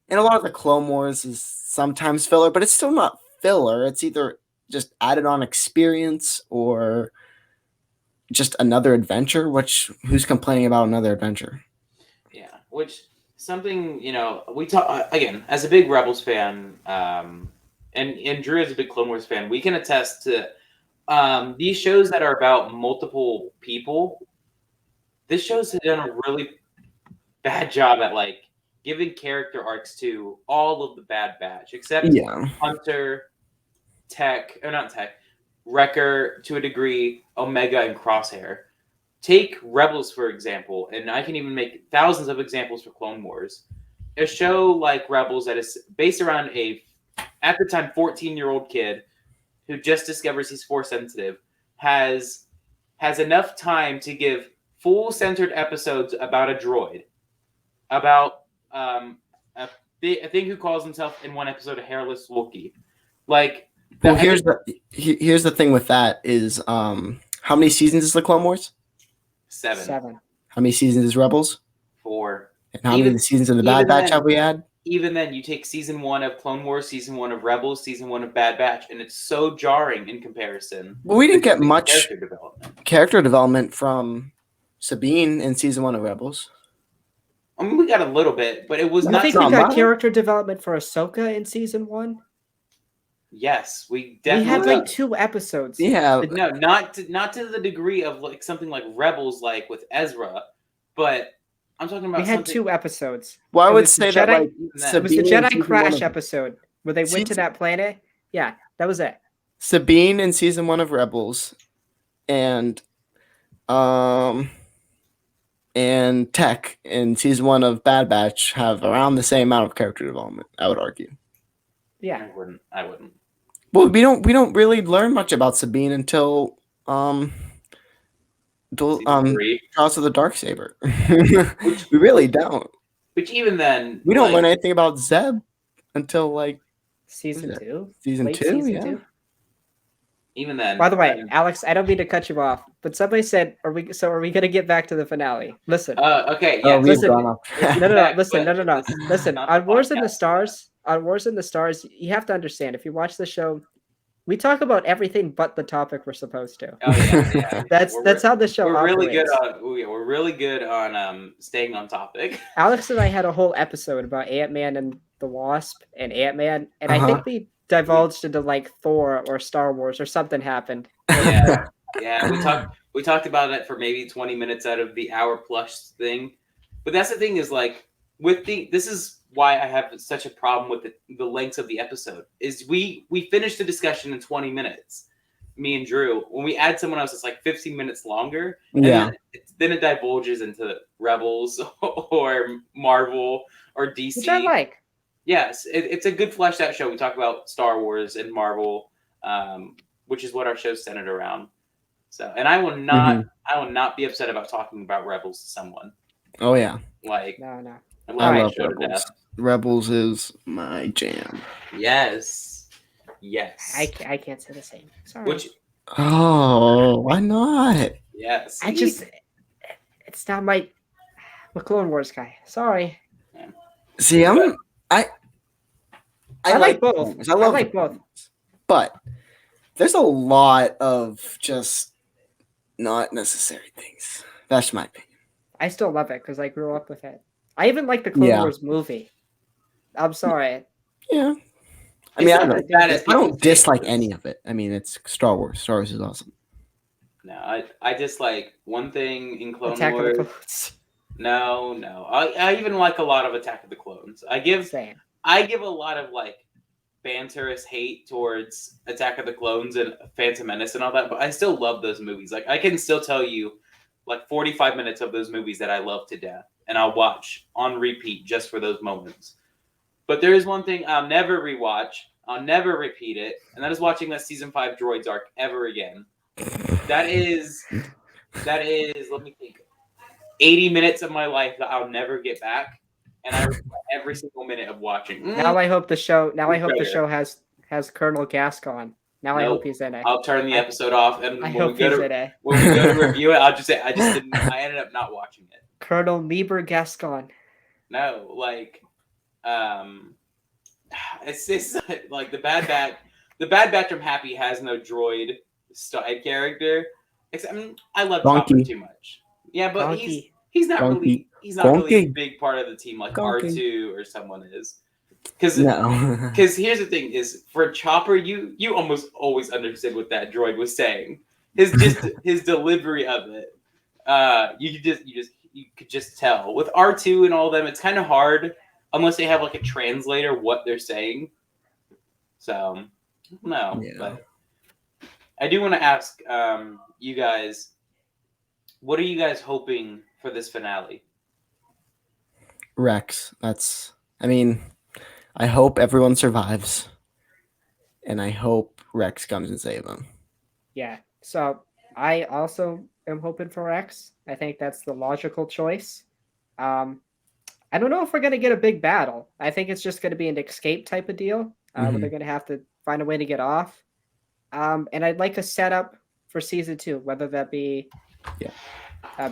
And a lot of the Clone Wars is sometimes filler, but it's still not filler. It's either just added on experience or just another adventure. Who's complaining about another adventure? Yeah, which something we talk again as a big Rebels fan, and Drew as a big Clone Wars fan, we can attest to these shows that are about multiple people. This show's done a really bad job at like giving character arcs to all of the Bad Batch, except Hunter, Wrecker to a degree, Omega, and Crosshair. Take Rebels, for example, and I can even make thousands of examples for Clone Wars. A show like Rebels that is based around a, at the time, 14-year-old kid who just discovers he's Force sensitive has enough time to give full centered episodes about a droid, about a thing who calls himself in one episode a hairless Wookiee. Like, well, here's the thing with that is how many seasons is the Clone Wars? 7. How many seasons is Rebels? 4. And how many seasons of the Bad Batch have we had? Even then, you take season 1 of Clone Wars, season 1 of Rebels, season 1 of Bad Batch, and it's so jarring in comparison. Well, we didn't get much character development from Sabine in season 1 of Rebels. I mean, we got a little bit, but it was I not. think we got character development for Ahsoka in season 1. Yes, we definitely had like 2 episodes. Yeah, no, not to the degree of like something like Rebels, like with Ezra, but I'm talking about. We had 2 episodes. Well, I would say that like it was the Jedi Crash episode where they went to that planet. Yeah, that was it. Sabine in season 1 of Rebels, and Tech in season 1 of Bad Batch have around the same amount of character development. I would argue. Yeah, I wouldn't. Well, we don't really learn much about Sabine until Trials of the Darksaber. We really don't. Which even then, we don't learn anything about Zeb until like season 2. Season 2, yeah. Even then. By the way, Alex, I don't mean to cut you off, but somebody said, "Are we going to get back to the finale?" Listen. Okay. Yeah. Listen. No. Listen. On Wars in the Stars, you have to understand. If you watch the show, we talk about everything but the topic we're supposed to. Oh, yeah. That's how the show operates. We're really good on staying on topic. Alex and I had a whole episode about Ant-Man and the Wasp and Ant-Man, and I think we divulged into like Thor or Star Wars or something happened. Yeah. We talked about it for maybe 20 minutes out of the hour plus thing, but that's the thing is like this is why I have such a problem with the lengths of the episode is we finished the discussion in 20 minutes, me and Drew. When we add someone else, it's like 15 minutes longer. And then it divulges into Rebels or Marvel or DC. Which I like. Yes, it's a good fleshed out show. We talk about Star Wars and Marvel, which is what our show's centered around. So, and I will not be upset about talking about Rebels to someone. Oh yeah. Like no. I love Rebels. Rebels is my jam. Yes. I can't say the same. Sorry. Why not? Yes. It's not my Clone Wars guy. Sorry. See, I like both. I like both. But there's a lot of just not necessary things. That's my opinion. I still love it because I grew up with it. I even like the Clone Wars movie. I'm sorry. Yeah. I mean, I don't dislike any of it. I mean, it's Star Wars. Star Wars is awesome. No, I dislike one thing in Clone Attack Wars. of the Clones. No. I even like a lot of Attack of the Clones. I give a lot of like banterous hate towards Attack of the Clones and Phantom Menace and all that, but I still love those movies. Like I can still tell you like 45 minutes of those movies that I love to death, and I'll watch on repeat just for those moments. But there is one thing I'll never rewatch, I'll never repeat it, and that is watching that season 5 Droids arc ever again. That is let me think, 80 minutes of my life that I'll never get back, and I regret every single minute of watching. Now I hope the show. Now I hope the Better. show has Colonel Gascon. Now I Nope. hope he's in it. I'll turn the episode off, and I when hope we go he's to in it. when we go to review it, I'll just say I ended up not watching it. Colonel Lieber Gascon. No, like, it's like the Bad Batch. The Bad Batch. I'm happy has no droid side character. Except I love Chopper Donkey. too much. Yeah, but Donkey. he's not Donkey. really a Donkey. big part of the team like Donkey. R2 or someone is. Because No. here's the thing: is for Chopper, you almost always understood what that droid was saying. His delivery of it, you could just tell. With R2 and all of them, it's kind of hard unless they have like a translator what they're saying. So no, Yeah. but I do want to ask you guys, what are you guys hoping for this finale? Rex. I hope everyone survives. And I hope Rex comes and saves them. Yeah. So I also am hoping for Rex. I think that's the logical choice. I don't know if we're gonna get a big battle. I think it's just gonna be an escape type of deal. Where they're gonna have to find a way to get off. And I'd like a setup for season 2, whether that be, a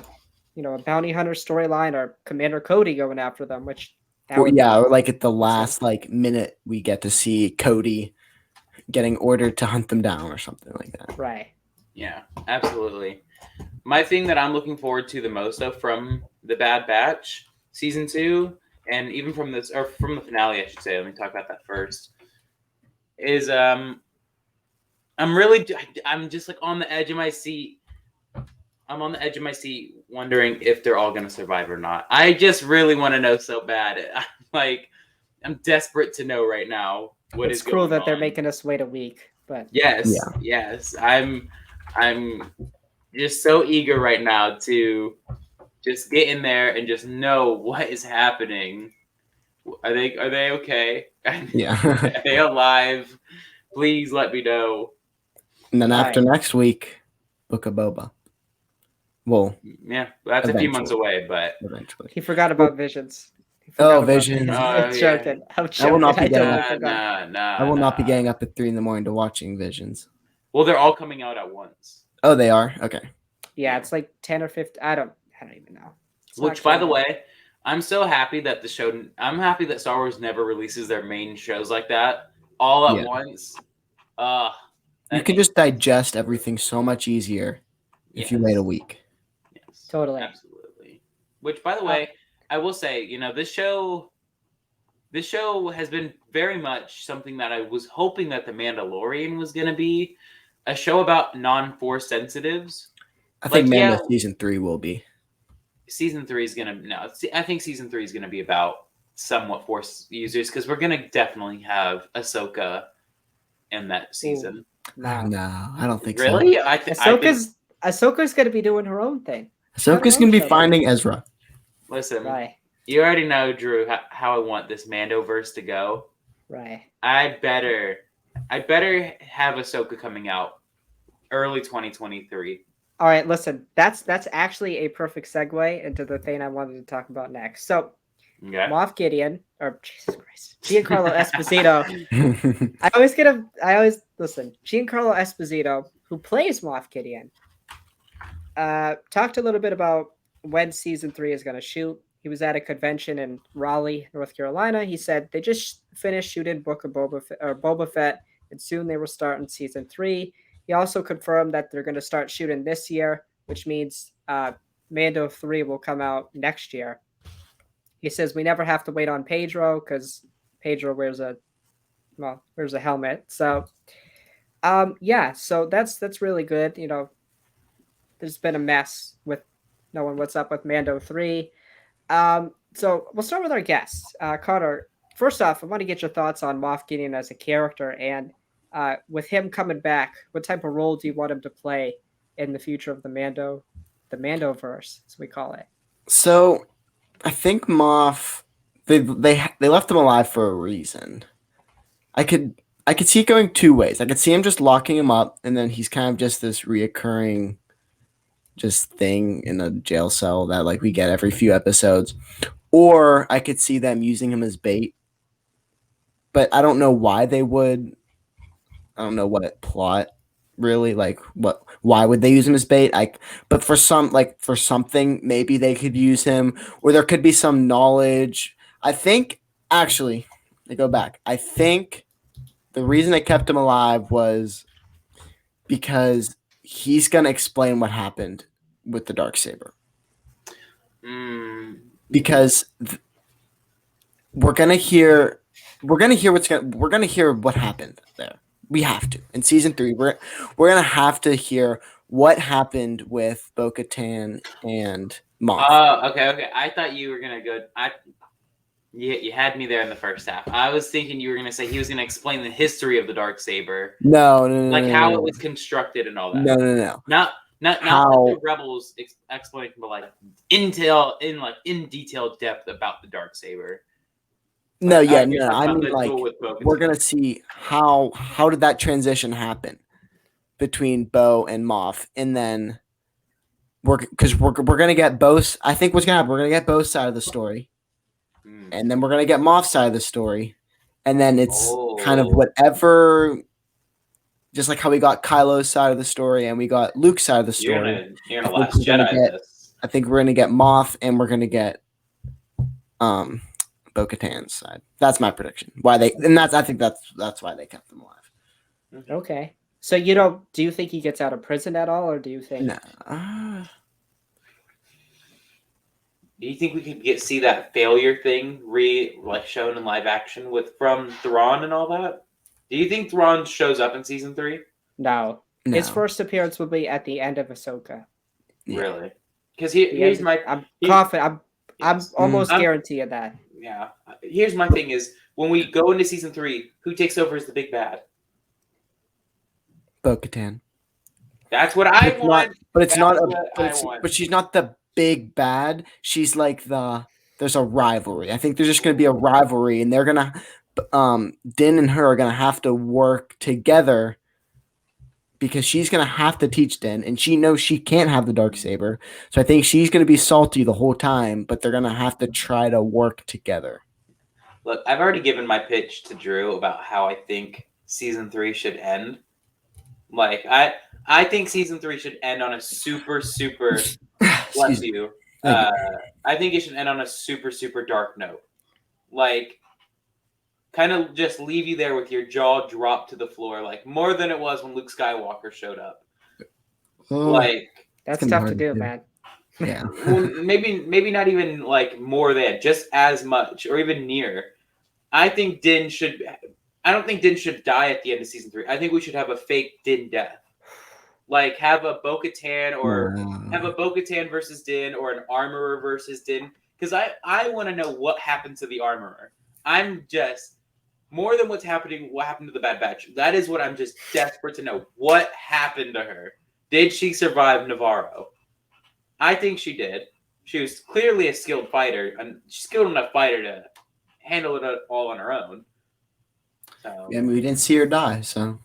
bounty hunter storyline or Commander Cody going after them, which Or like at the last minute we get to see Cody getting ordered to hunt them down or something like that. Right. Yeah, absolutely. My thing that I'm looking forward to the most though from the Bad Batch season 2, and even from the finale, I should say. Let me talk about that first. Is I'm just like on the edge of my seat. I'm on the edge of my seat wondering if they're all going to survive or not. I just really want to know so bad. I'm desperate to know right now what It's is cruel going that they're on. making us wait a week, but Yes. I'm just so eager right now to just get in there and just know what is happening. Are they okay? Yeah. Are they alive? Please let me know. And then after Right. next week, Book of Boba. Well, Yeah, that's a few months away, but eventually. he forgot about Visions. Visions. I'm joking. I'm joking. I will not be I getting totally up. forgot. I will not be getting up at 3 a.m. to watching Visions. Well, they're all coming out at once. Oh, they are? Okay. Yeah, it's like 10 or 15. I don't even know. Which, by the way, I'm so happy that I'm happy that Star Wars never releases their main shows like that all at once. You can just digest everything so much easier if you wait a week. Yes, totally, absolutely. Which, by the way, I will say, this show has been very much something that I was hoping that The Mandalorian was going to be, a show about non-Force sensitives. I think Mando season 3 will be. Season 3 is going to I think season 3 is going to be about somewhat Force users because we're going to definitely have Ahsoka in that season. No, I don't think really? so. Ahsoka's going to be doing her own thing. Ahsoka's going to be finding Ezra. Listen, right. You already know, Drew, how I want this Mandoverse to go. Right. I better have Ahsoka coming out early 2023. All right, listen, that's actually a perfect segue into the thing I wanted to talk about next. So, Moff Gideon, or Jesus Christ, Giancarlo Esposito. Giancarlo Esposito, who plays Moff Gideon, talked a little bit about when season 3 is going to shoot. He was at a convention in Raleigh, North Carolina. He said they just finished shooting Book of Boba Fett, and soon they will start in season 3. He also confirmed that they're going to start shooting this year, which means Mando 3 will come out next year. He says we never have to wait on Pedro because Pedro wears a helmet. So, so that's really good. There's been a mess with knowing what's up with Mando 3. So we'll start with our guests. Carter, first off, I want to get your thoughts on Moff Gideon as a character, and with him coming back, what type of role do you want him to play in the future of the Mandoverse, as we call it? So, I think Moff, they left him alive for a reason. I I could see it going two ways. I could see him just locking him up, and then he's kind of just this reoccurring just thing in a jail cell that like we get every few episodes. Or I could see them using him as bait. But I don't know why they would. I don't know what plot really like why would they use him as bait? But for something maybe they could use him, or there could be some knowledge. I think actually they go back. I think the reason they kept him alive was because he's gonna explain what happened with the Darksaber. Because we're gonna hear what happened there. We have to in season 3. We're gonna have to hear what happened with Bo-Katan and Moff. Oh, okay. I thought you were gonna go. You had me there in the first half. I was thinking you were gonna say he was gonna explain the history of the Darksaber, No, like how no. it was constructed and all that. No. Not How- like the Rebels explanation, but like in detailed depth about the Darksaber. No, Like, yeah, I guess no. that's I not mean, the like duel with Bo-Katan. we're gonna see how did that transition happen between Bo and Moff, and then we're gonna get both. I think what's gonna happen, we're gonna get both side of the story, and then we're gonna get Moff's side of the story, and then it's kind of whatever. Just like how we got Kylo's side of the story and we got Luke's side of the story. You're gonna Last Jedi this. I think we're gonna get Moff and we're gonna get Bo-Katan's side. That's my prediction. I think that's why they kept them alive. Okay. So do you think he gets out of prison at all, or do you think? No. Do you think we could see that failure thing shown in live action from Thrawn and all that? Do you think Thrawn shows up in season 3? No. His first appearance will be at the end of Ahsoka. Yeah. Really? Because here's my. I'm confident. I'm almost guaranteeing that. Yeah. Here's my thing: is when we go into season 3, who takes over as the big bad? Bo-Katan. That's what I want. But she's not the big bad. She's like there's a rivalry. I think there's just going to be a rivalry, and they're gonna Din and her are gonna have to work together because she's gonna have to teach Din, and she knows she can't have the Darksaber. So I think she's gonna be salty the whole time, but they're gonna have to try to work together. Look, I've already given my pitch to Drew about how I think season 3 should end. Like I think season 3 should end on a super bless you. I think it should end on a super dark note. Like kind of just leave you there with your jaw dropped to the floor, like more than it was when Luke Skywalker showed up. That's tough to do, man. Yeah. Well, maybe not even like more than, just as much or even near. I don't think Din should die at the end of season 3. I think we should have a fake Din death. Like have a Bo-Katan have a Bo-Katan versus Din, or an armorer versus Din. Because I want to know what happened to the armorer. I'm just more than what happened to the Bad Batch. That is what I'm just desperate to know. What happened to her? Did she survive Navarro? I think she did. She was clearly a skilled fighter, and she's skilled enough fighter to handle it all on her own. So, yeah, I mean, we didn't see her die, so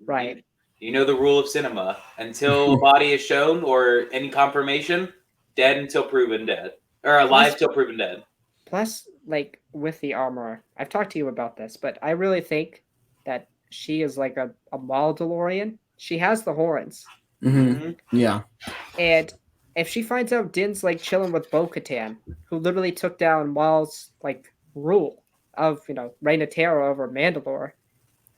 right. You know the rule of cinema: until a body is shown or any confirmation, dead until proven dead, or alive till proven dead. Plus, like with the armor, I've talked to you about this, but I really think that she is like a Mandalorian. She has the horns. Mm-hmm. Yeah. And if she finds out Din's like chilling with Bo-Katan, who literally took down Maul's like rule of reign of terror over Mandalore,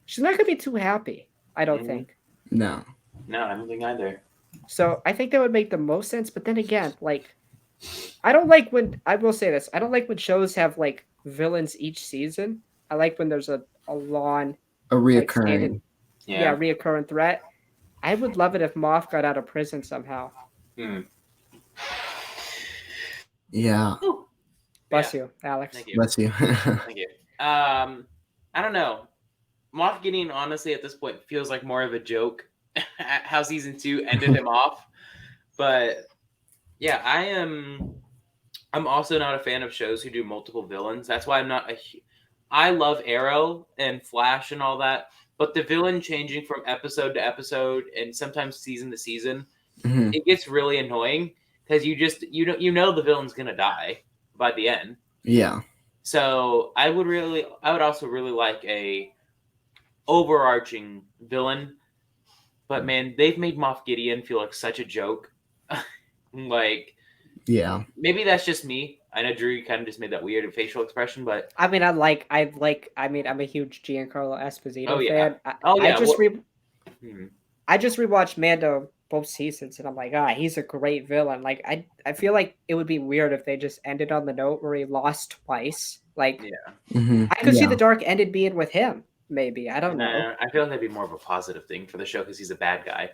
she's not gonna be too happy. I don't think. No, I don't think either. So I think that would make the most sense. But then again, like, I don't like when I will say this. I don't like when shows have like villains each season. I like when there's a reoccurring, reoccurring threat. I would love it if Moff got out of prison somehow. Yeah. Bless you, Alex. Thank you. Bless you. Thank you. I don't know. Moff Gideon, honestly, at this point, feels like more of a joke. How season 2 ended him off, but yeah, I'm also not a fan of shows who do multiple villains. That's why I'm not I love Arrow and Flash and all that, but the villain changing from episode to episode and sometimes season to season, Mhm. it gets really annoying because you know the villain's gonna die by the end. Yeah. So I would also really like a overarching villain, but man, they've made Moff Gideon feel like such a joke. Like Yeah. maybe that's just me. I know Drew kind of just made that weird facial expression, but I mean, I'm a huge Giancarlo Esposito oh yeah, fan. oh I yeah. just Hmm. I just rewatched Mando both seasons, and I'm like, he's a great villain. Like, I feel like it would be weird if they just ended on the note where he lost twice. Like, Yeah. Mhm. I could see Yeah. the dark ended being with him. Maybe I don't know. Nah, I feel like that'd be more of a positive thing for the show because he's a bad guy.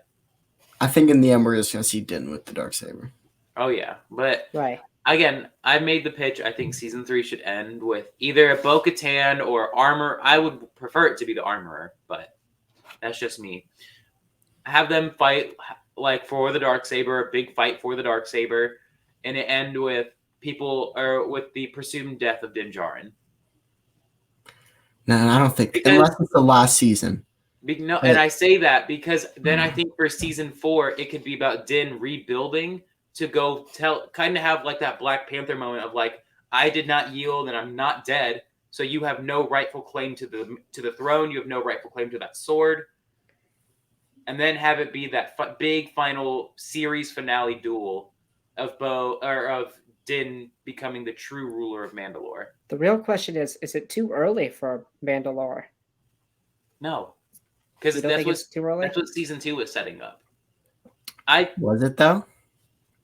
I think in the end we're just gonna see Din with the darksaber. Oh yeah, but Right. again, I made the pitch. I think season 3 should end with either Bo-Katan or Armor. I would prefer it to be the Armorer, but that's just me. Have them fight like for the Darksaber, a big fight for the Darksaber, and it end with people or with the presumed death of Din Djarin. No, I don't think Because unless it's the last season. no, and I say that because then I think for season 4 it could be about Din rebuilding to go kind of have like that Black Panther moment of like I did not yield and I'm not dead, so you have no rightful claim to the throne. You have no rightful claim to that sword, and then have it be that big final series finale duel of of Din becoming the true ruler of Mandalore. The real question is it too early for Mandalore? No, because You don't think it's too early? that's what season 2 is setting up. Was it though?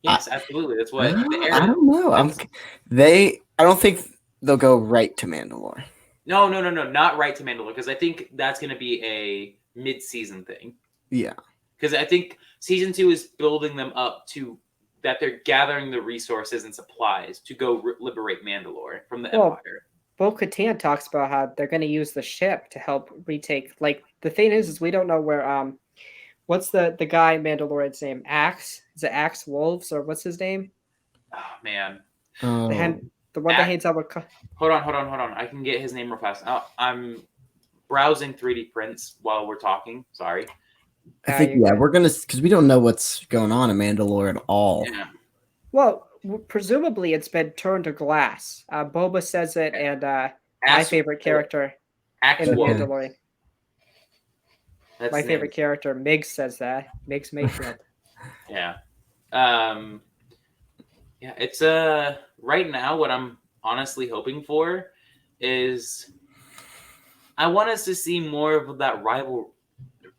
Yes, absolutely. That's what I don't know. I don't think they'll go right to Mandalore. No, not right to Mandalore because I think that's going to be a mid-season thing. Yeah. Because I think season 2 is building them up to that they're gathering the resources and supplies to go liberate Mandalore from the Empire. Bo-Katan talks about how they're going to use the ship to help retake. Like the thing is we don't know where. What's the guy Mandalorian's name? Axe? Is it Axe Wolves or what's his name? Oh man, Oh. The one that hangs out with. Hold on. I can get his name real fast. I'm browsing 3D prints while we're talking. Sorry. I think we're gonna because we don't know what's going on in Mandalore at all. Yeah. Well, presumably it's been turned to glass. Boba says it, and my favorite character in The Mandalorian. That's my favorite character, Migs, says that. Migs Mayfield. Yeah. Yeah, it's right now what I'm honestly hoping for is I want us to see more of that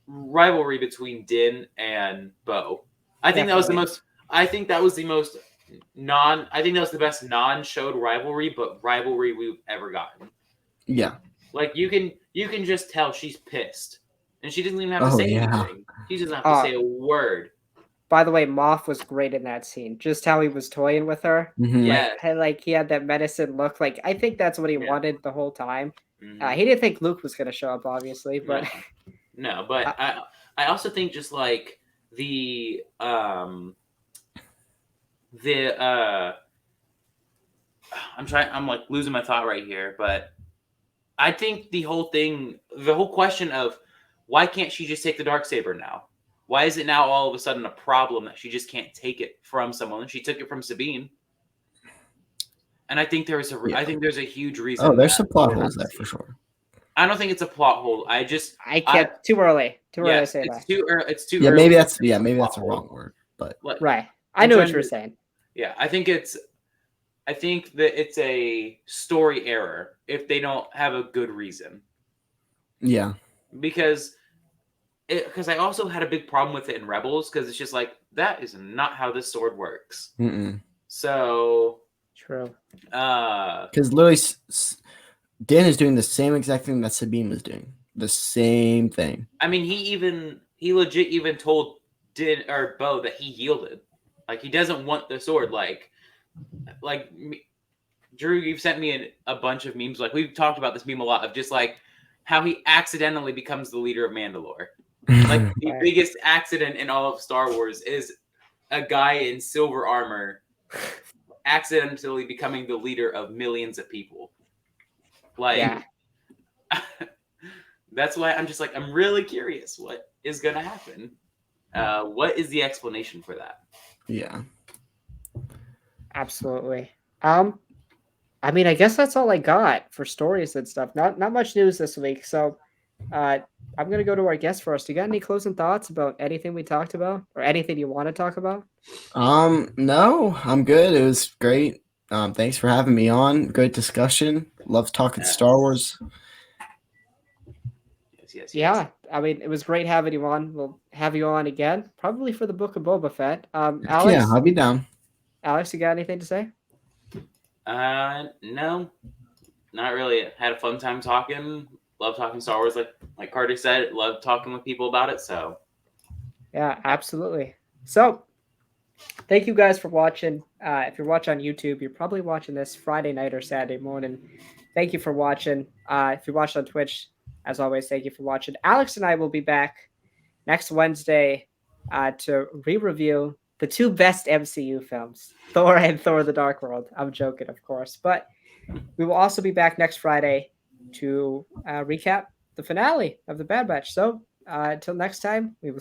rivalry between Din and Bo. I think that was the most I think that was the best non-showed rivalry, but rivalry we've ever gotten. Yeah. Like you can just tell she's pissed. And she doesn't even have to say anything. She doesn't have to say a word. By the way, Moff was great in that scene. Just how he was toying with her. Mm-hmm. Yeah. Like he had that menacing look. Like I think that's what he wanted the whole time. Mm-hmm. He didn't think Luke was going to show up, obviously, but no. But I also think just like I'm like losing my thought right here, but I think the whole question of why can't she just take the Darksaber now? Why is it now all of a sudden a problem that she just can't take it from someone? She took it from Sabine. And I think there's a huge reason. Oh, there's some plot holes there for sure. I don't think it's a plot hole. I can't. Too early. Too early to say it's that. Too early. It's too early. Maybe that's the wrong word. But right. I know what you're saying. Yeah, I think that it's a story error if they don't have a good reason. Yeah. Because I also had a big problem with it in Rebels because it's just like that is not how this sword works. Mm-mm. So true. Because literally, Dan is doing the same exact thing that Sabine was doing. The same thing. I mean, he legit even told Din or Bo that he yielded. Like he doesn't want the sword. Like Drew, you've sent me a bunch of memes. Like we've talked about this meme a lot of just like how he accidentally becomes the leader of Mandalore. Like the biggest accident in all of Star Wars is a guy in silver armor accidentally becoming the leader of millions of people. Like That's why I'm just like, I'm really curious what is going to happen. What is the explanation for that? Yeah. Absolutely. I mean, I guess that's all I got for stories and stuff. Not much news this week. So, uh, I'm gonna go to our guest first. You got any closing thoughts about anything we talked about, or anything you want to talk about? No, I'm good. It was great. Thanks for having me on. Great discussion. Love talking Star Yes. Wars. Yes, yes, yes. Yeah, I mean, it was great having you on. We'll have you on again, probably for the Book of Boba Fett. Heck yeah, I'll be down. Alex, you got anything to say? No, not really. Had a fun time talking. Love talking Star Wars, like Carter said. Love talking with people about it. So Yeah, absolutely. So, thank you guys for watching. If you're watching on YouTube, you're probably watching this Friday night or Saturday morning. Thank you for watching. If you watched on Twitch, as always, thank you for watching. Alex and I will be back next Wednesday to re-review the two best MCU films, Thor and Thor: The Dark World. I'm joking, of course, but we will also be back next Friday to recap the finale of the Bad Batch. So until next time, we will